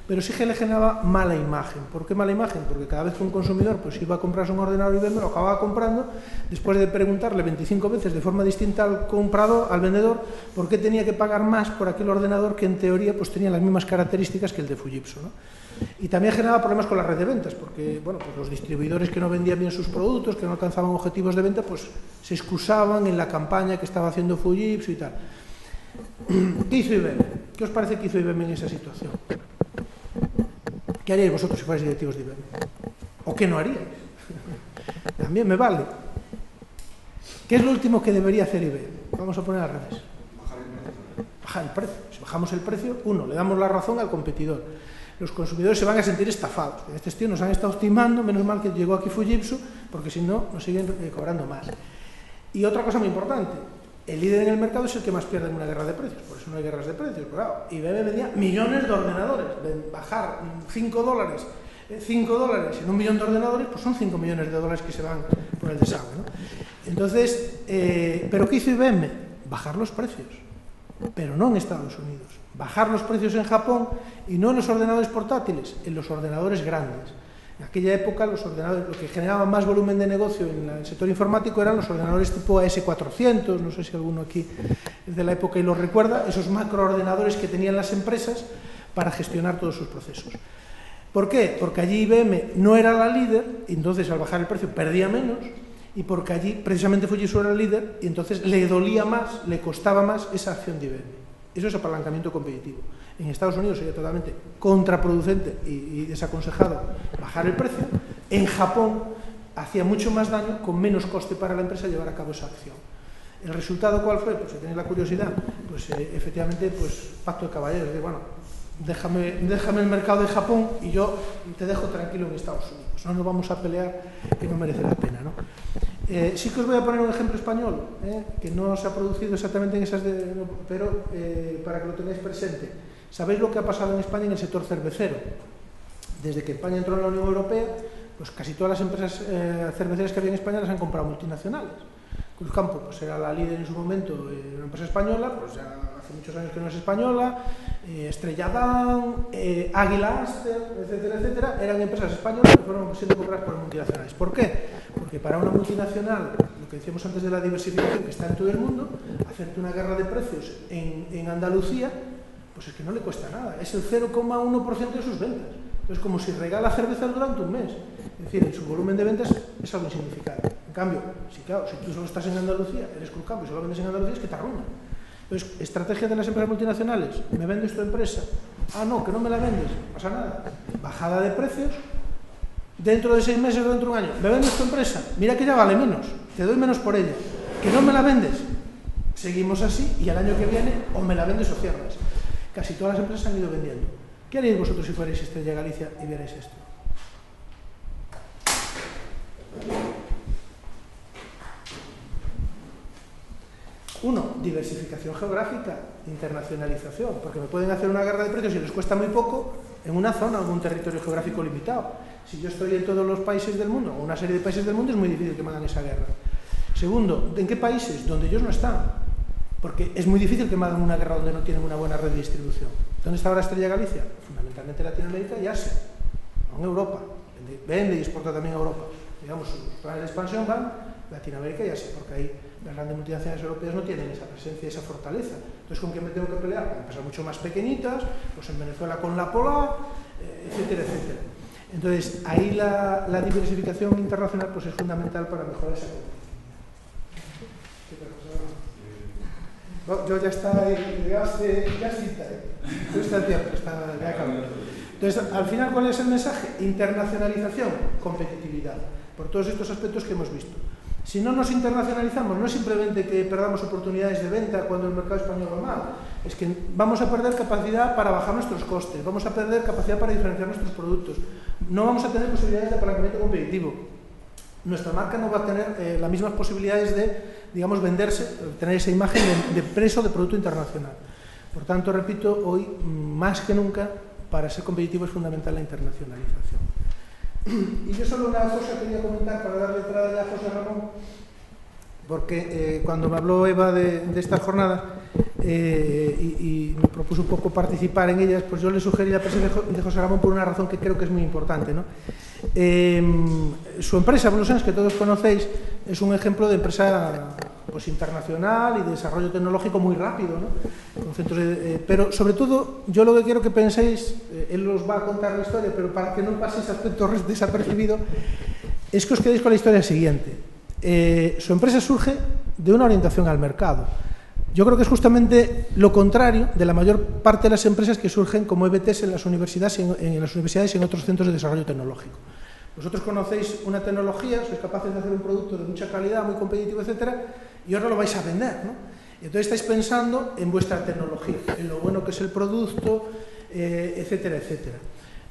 pero sí que le generaba mala imagen. ¿Por qué mala imagen? Porque cada vez que un consumidor pues iba a comprarse un ordenador IBM, lo acababa comprando, después de preguntarle 25 veces de forma distinta al comprador, al vendedor, por qué tenía que pagar más por aquel ordenador que en teoría pues tenía las mismas características que el de Fujitsu, ¿no? Y también generaba problemas con la red de ventas, porque bueno, pues los distribuidores que no vendían bien sus productos, que no alcanzaban objetivos de venta, pues se excusaban en la campaña que estaba haciendo Fujitsu y tal. ¿Qué hizo IBM? ¿Qué os parece que hizo IBM en esa situación? ¿Qué haríais vosotros si fuerais directivos de IBM? ¿O qué no haríais? También me vale. ¿Qué es lo último que debería hacer IBM? Vamos a poner al revés. Bajar el precio. Si bajamos el precio, le damos la razón al competidor. Los consumidores se van a sentir estafados. Estos tíos nos han estado timando, menos mal que llegó aquí Fujitsu, porque si no, nos siguen cobrando más. Y otra cosa muy importante, el líder en el mercado es el que más pierde en una guerra de precios, por eso no hay guerras de precios. Pero claro, IBM vendía millones de ordenadores, bajar $5 en $1 millón de ordenadores, pues son $5 millones que se van por el desagüe, ¿no? Entonces, ¿pero qué hizo IBM? Bajar los precios, pero no en Estados Unidos. Bajar los precios en Japón y no en los ordenadores portátiles, en los ordenadores grandes. En aquella época los ordenadores, lo que generaba más volumen de negocio en el sector informático eran los ordenadores tipo AS400, no sé si alguno aquí es de la época y lo recuerda, esos macroordenadores que tenían las empresas para gestionar todos sus procesos. ¿Por qué? Porque allí IBM no era la líder, y entonces al bajar el precio perdía menos, y porque allí precisamente Fujitsu era el líder, y entonces le dolía más, le costaba más esa acción de IBM. Eso es apalancamiento competitivo. En Estados Unidos sería totalmente contraproducente y desaconsejado bajar el precio. En Japón hacía mucho más daño, con menos coste para la empresa llevar a cabo esa acción. ¿El resultado cuál fue? Pues si tenéis la curiosidad, pues efectivamente, pues pacto de caballeros, de bueno, déjame el mercado de Japón y yo te dejo tranquilo en Estados Unidos. No nos vamos a pelear, que no merece la pena, ¿no? Sí que os voy a poner un ejemplo español, que no se ha producido exactamente en esas, pero para que lo tengáis presente. ¿Sabéis lo que ha pasado en España en el sector cervecero? Desde que España entró en la Unión Europea, pues casi todas las empresas cerveceras que había en España las han comprado multinacionales. Cruzcampo pues era la líder en su momento, una empresa española, pues ya hace muchos años que no es española, Estrella Damm, Águila Aster, etcétera, etcétera, eran empresas españolas que fueron siendo compradas por multinacionales. ¿Por qué? Porque para una multinacional, lo que decíamos antes de la diversificación que está en todo el mundo, hacerte una guerra de precios en Andalucía, pues es que no le cuesta nada, es el 0,1% de sus ventas. Entonces, como si regala cerveza durante un mes. Es decir, en su volumen de ventas es algo insignificante. En cambio, si tú solo estás en Andalucía, eres Cruzcampo y solo vendes en Andalucía, es que te arruina. Entonces, estrategia de las empresas multinacionales, ¿me vendes tu empresa? Ah, no, que no me la vendes, no pasa nada. Bajada de precios, dentro de 6 meses o dentro de un año, ¿me vendes tu empresa? Mira que ya vale menos, te doy menos por ella. ¿Que no me la vendes? Seguimos así y al año que viene o me la vendes o cierras. Casi todas las empresas han ido vendiendo. ¿Qué haríais vosotros si fuerais Estrella Galicia y vierais esto? Uno, diversificación geográfica, internacionalización, porque me pueden hacer una guerra de precios y les cuesta muy poco en una zona o en un territorio geográfico limitado. Si yo estoy en todos los países del mundo, o una serie de países del mundo, es muy difícil que me hagan esa guerra. Segundo, ¿en qué países? Donde ellos no están. Porque es muy difícil que me hagan una guerra donde no tienen una buena red de distribución. ¿Dónde está ahora Estrella Galicia? Fundamentalmente Latinoamérica y Asia, no en Europa. Vende y exporta también a Europa. Digamos, sus planes de expansión van Latinoamérica y Asia, porque ahí las grandes multinacionales europeas no tienen esa presencia y esa fortaleza. Entonces, ¿con quién me tengo que pelear? Con empresas mucho más pequeñitas, pues en Venezuela con La Polar, etcétera, etcétera. Entonces, ahí la diversificación internacional pues es fundamental para mejorar esa competitividad. No, yo ya está, ya está el tiempo, ya acabó. Entonces, al final, ¿cuál es el mensaje? Internacionalización, competitividad, por todos estos aspectos que hemos visto. Si no nos internacionalizamos, no es simplemente que perdamos oportunidades de venta cuando el mercado español va mal, es que vamos a perder capacidad para bajar nuestros costes, vamos a perder capacidad para diferenciar nuestros productos, no vamos a tener posibilidades de apalancamiento competitivo. Nuestra marca no va a tener las mismas posibilidades de, digamos, venderse, tener esa imagen de precio de producto internacional. Por tanto, repito, hoy más que nunca, para ser competitivo es fundamental la internacionalización. Y yo solo una cosa quería comentar para darle entrada ya a José Ramón, porque cuando me habló Eva de estas jornadas y me propuso un poco participar en ellas, pues yo le sugerí la presencia de José Ramón por una razón que creo que es muy importante, ¿no? Su empresa, BlueSense, que todos conocéis, es un ejemplo de empresa pues internacional y de desarrollo tecnológico muy rápido, ¿no? Con centros pero sobre todo yo lo que quiero que penséis, él os va a contar la historia, pero para que no pase ese aspecto desapercibido, es que os quedéis con la historia siguiente. Su empresa surge de una orientación al mercado. Yo creo que es justamente lo contrario de la mayor parte de las empresas que surgen como EBTs en las universidades y en otros centros de desarrollo tecnológico. Vosotros conocéis una tecnología, sois capaces de hacer un producto de mucha calidad, muy competitivo, etcétera, y ahora lo vais a vender, ¿no? Y entonces estáis pensando en vuestra tecnología, en lo bueno que es el producto, etcétera, etcétera.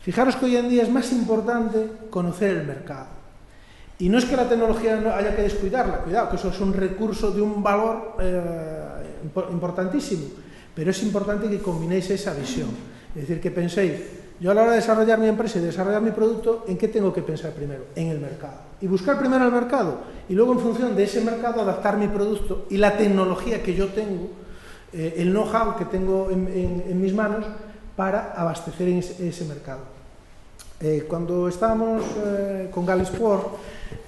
Fijaros que hoy en día es más importante conocer el mercado. Y no es que la tecnología no haya que descuidarla, cuidado, que eso es un recurso de un valor importantísimo, pero es importante que combinéis esa visión. Es decir, que penséis, yo a la hora de desarrollar mi empresa y desarrollar mi producto, ¿en qué tengo que pensar primero? En el mercado. Y buscar primero el mercado, y luego en función de ese mercado adaptar mi producto y la tecnología que yo tengo, el know-how que tengo en mis manos para abastecer en ese mercado. Cuando estábamos con Galisport,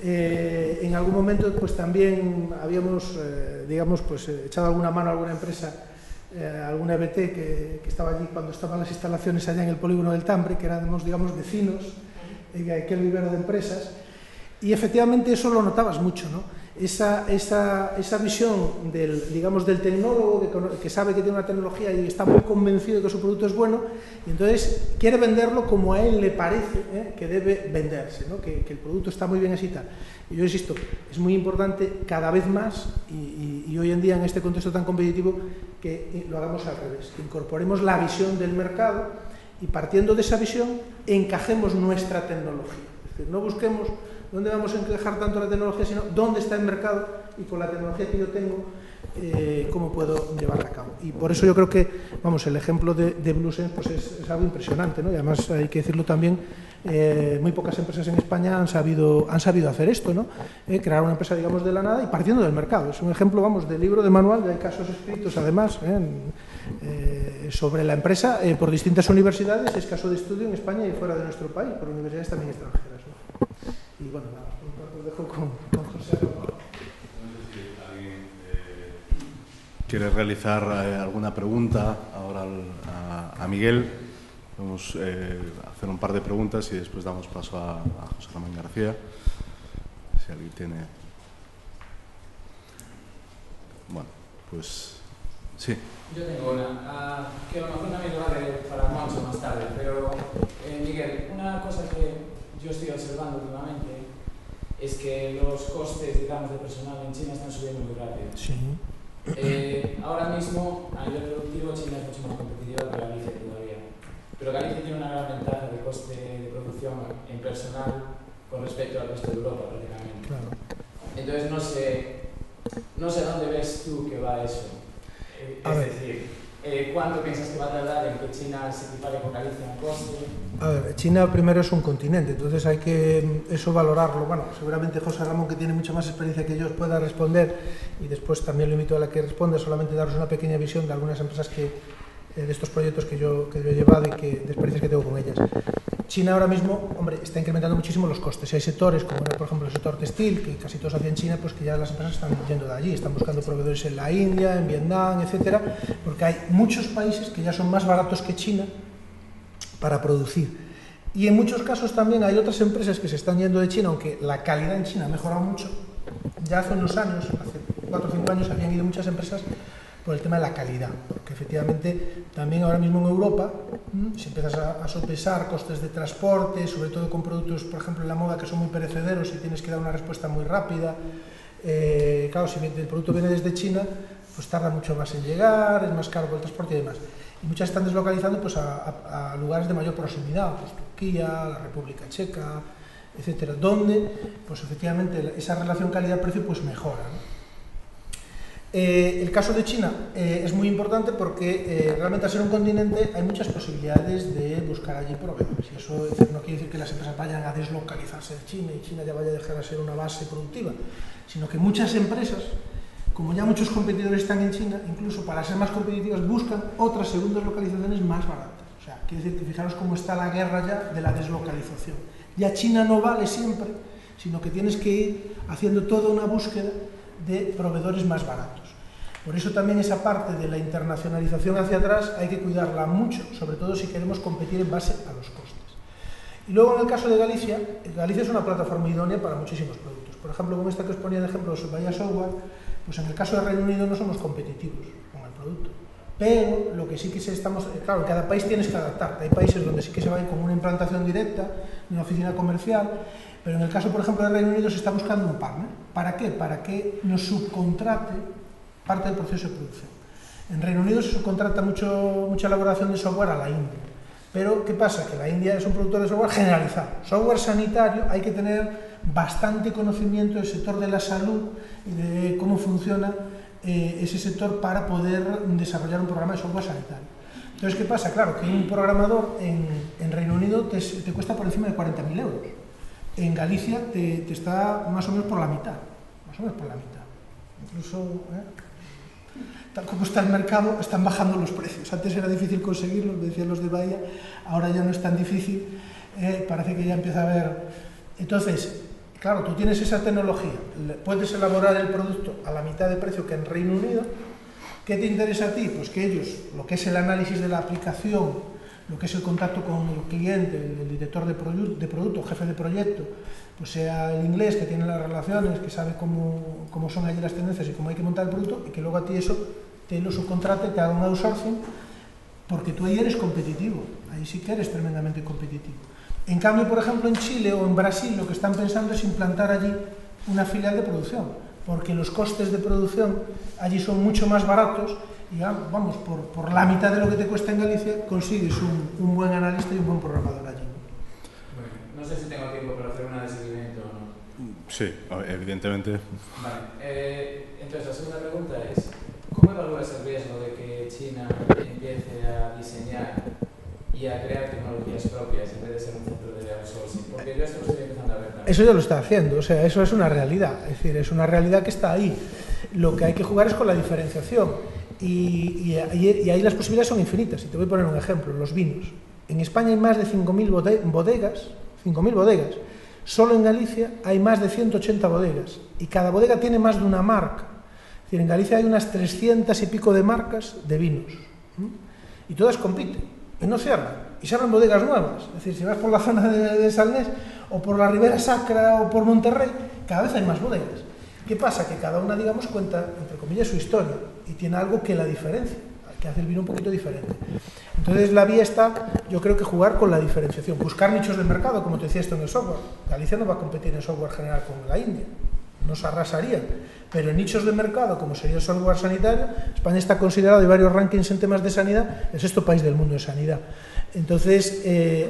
en algún momento pues también habíamos digamos, pues, echado alguna mano a alguna empresa, alguna EBT que estaba allí cuando estaban las instalaciones allá en el polígono del Tambre, que éramos, digamos, vecinos en aquel vivero de empresas, y efectivamente eso lo notabas mucho, ¿no? Esa visión del, digamos, del tecnólogo que sabe que tiene una tecnología y está muy convencido de que su producto es bueno, y entonces quiere venderlo como a él le parece que debe venderse, ¿no? Que el producto está muy bien así y tal. Y yo insisto, es muy importante cada vez más, y hoy en día en este contexto tan competitivo, que lo hagamos al revés, que incorporemos la visión del mercado y partiendo de esa visión encajemos nuestra tecnología. Es decir, no busquemos dónde vamos a encajar tanto la tecnología, sino dónde está el mercado y con la tecnología que yo tengo, cómo puedo llevarla a cabo. Y por eso yo creo que, vamos, el ejemplo de BlueSense pues es algo impresionante, ¿no? Y además hay que decirlo también, muy pocas empresas en España han sabido hacer esto, ¿no? Crear una empresa, digamos, de la nada y partiendo del mercado. Es un ejemplo, vamos, del libro de manual, hay casos escritos además sobre la empresa por distintas universidades, es caso de estudio en España y fuera de nuestro país, por universidades también extranjeras, ¿no? Y bueno, nada, os dejo con José. No sé si alguien quiere realizar alguna pregunta ahora a Miguel. Vamos a hacer un par de preguntas y después damos paso a José Ramón García. Si alguien tiene... Bueno, pues sí. Yo tengo una, que a lo mejor también lo haré para Moncho más tarde, pero Miguel, una cosa que yo estoy observando últimamente es que los costes, digamos, de personal en China están subiendo muy rápido. Sí. Ahora mismo, a nivel productivo, China es mucho más competitiva que Galicia todavía. Pero Galicia tiene una gran ventaja de coste de producción en personal con respecto al resto de Europa, prácticamente. Claro. Entonces, no sé dónde ves tú que va eso. Es decir, ¿cuánto piensas que va a tardar en que China se equipare con Galicia en coste? A ver, China primero es un continente, entonces hay que eso valorarlo. Bueno, seguramente José Ramón, que tiene mucha más experiencia que yo, os pueda responder, y después también lo invito a la que responda, solamente daros una pequeña visión de algunas empresas de estos proyectos que yo he llevado y de experiencias que tengo con ellas. China ahora mismo, hombre, está incrementando muchísimo los costes. Y hay sectores, como era, por ejemplo, el sector textil, que casi todos hacían en China, pues que ya las empresas están yendo de allí, están buscando proveedores en la India, en Vietnam, etcétera, porque hay muchos países que ya son más baratos que China para producir. Y en muchos casos también hay otras empresas que se están yendo de China, aunque la calidad en China ha mejorado mucho. Ya hace unos años, hace 4 o 5 años, habían ido muchas empresas por el tema de la calidad, porque efectivamente también ahora mismo en Europa, si empiezas a sopesar costes de transporte, sobre todo con productos, por ejemplo, en la moda, que son muy perecederos y tienes que dar una respuesta muy rápida, Claro, si el producto viene desde China, pues tarda mucho más en llegar, es más caro por el transporte y demás. Y muchas están deslocalizando pues, a lugares de mayor proximidad, pues Turquía, la República Checa, etcétera, donde pues efectivamente esa relación calidad-precio pues mejora, ¿no? El caso de China es muy importante porque realmente al ser un continente hay muchas posibilidades de buscar allí proveedores, y eso no quiere decir que las empresas vayan a deslocalizarse de China y China ya vaya a dejar de ser una base productiva, sino que muchas empresas, como ya muchos competidores están en China, incluso para ser más competitivas buscan otras segundas localizaciones más baratas. O sea, quiere decir que fijaros cómo está la guerra ya de la deslocalización. Ya China no vale siempre, sino que tienes que ir haciendo toda una búsqueda de proveedores más baratos. Por eso también esa parte de la internacionalización hacia atrás hay que cuidarla mucho, sobre todo si queremos competir en base a los costes. Y luego en el caso de Galicia, Galicia es una plataforma idónea para muchísimos productos. Por ejemplo, como esta que os ponía de ejemplo, Vaya Software, pues en el caso de Reino Unido no somos competitivos con el producto. Pero lo que sí que estamos, claro, en cada país tienes que adaptarte. Hay países donde sí que se va a ir con una implantación directa, una oficina comercial, pero en el caso, por ejemplo, de Reino Unido se está buscando un partner. ¿Para qué? Para que nos subcontrate parte del proceso de producción. En Reino Unido se subcontrata mucha elaboración de software a la India. Pero, ¿qué pasa? Que la India es un productor de software generalizado. Software sanitario, hay que tener bastante conocimiento del sector de la salud y de cómo funciona ese sector para poder desarrollar un programa de software sanitario. Entonces, ¿qué pasa? Claro, que un programador en Reino Unido te cuesta por encima de 40.000 euros. En Galicia te está más o menos por la mitad. Más o menos por la mitad. Incluso, tal como está el mercado, están bajando los precios. Antes era difícil conseguirlos, me decían los de Bahía, ahora ya no es tan difícil, parece que ya empieza a haber. Entonces, claro, tú tienes esa tecnología, puedes elaborar el producto a la mitad de precio que en Reino Unido. ¿Qué te interesa a ti? Pues que ellos, lo que es el análisis de la aplicación, lo que es el contacto con el cliente, el director de producto, jefe de proyecto, pues sea el inglés, que tiene las relaciones, que sabe cómo son allí las tendencias y cómo hay que montar el producto, y que luego a ti eso te lo subcontrate, te haga un outsourcing, porque tú ahí eres competitivo, ahí sí que eres tremendamente competitivo. En cambio, por ejemplo, en Chile o en Brasil lo que están pensando es implantar allí una filial de producción, porque los costes de producción allí son mucho más baratos y, vamos, por la mitad de lo que te cuesta en Galicia, consigues un buen analista y un buen programador allí. No sé si tengo tiempo para hacer una de seguimiento o no. Sí, evidentemente. Vale. Entonces, la segunda pregunta es, ¿cómo evalúas el riesgo de que China empiece a diseñar y a crear tecnologías propias en vez de ser un centro de outsourcing? Porque yo esto lo estoy empezando a ver también. Eso ya lo está haciendo, o sea, eso es una realidad, es decir, es una realidad que está ahí. Lo que hay que jugar es con la diferenciación y ahí las posibilidades son infinitas. Y te voy a poner un ejemplo, los vinos. En España hay más de 5.000 bodegas. 5.000 bodegas. Solo en Galicia hay más de 180 bodegas y cada bodega tiene más de una marca. Es decir, en Galicia hay unas 300 y pico de marcas de vinos y todas compiten y no cierran y se abren bodegas nuevas. Es decir, si vas por la zona de Salnés o por la Ribera Sacra o por Monterrey, cada vez hay más bodegas. ¿Qué pasa? Que cada una, digamos, cuenta, entre comillas, su historia y tiene algo que la diferencia, que hace el vino un poquito diferente. Entonces la vía está, yo creo que jugar con la diferenciación, buscar nichos de mercado, como te decía esto en el software. Galicia no va a competir en software general con la India, nos arrasarían, pero en nichos de mercado, como sería el software sanitario, España está considerado en varios rankings en temas de sanidad, el sexto país del mundo en sanidad. Entonces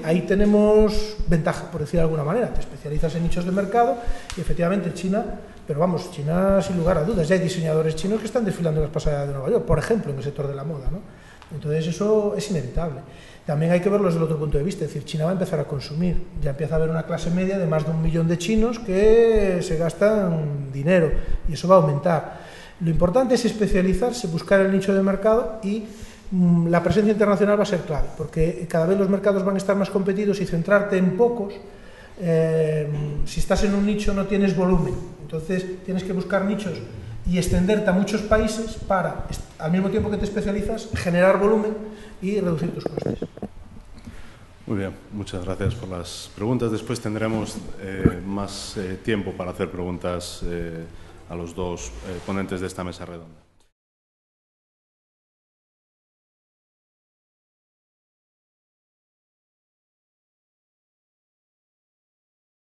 ahí tenemos ventaja, por decir de alguna manera, te especializas en nichos de mercado y efectivamente China, pero vamos, China sin lugar a dudas, ya hay diseñadores chinos que están desfilando en las pasarelas de Nueva York, por ejemplo, en el sector de la moda, ¿no? Entonces eso es inevitable. También hay que verlo desde el otro punto de vista, es decir, China va a empezar a consumir, ya empieza a haber una clase media de más de 1 millón de chinos que se gastan dinero y eso va a aumentar. Lo importante es especializarse, buscar el nicho de mercado y la presencia internacional va a ser clave, porque cada vez los mercados van a estar más competidos y centrarte en pocos, si estás en un nicho no tienes volumen, entonces tienes que buscar nichos y extenderte a muchos países para, al mismo tiempo que te especializas, generar volumen y reducir tus costes. Muy bien, muchas gracias por las preguntas. Después tendremos más tiempo para hacer preguntas a los dos ponentes de esta mesa redonda.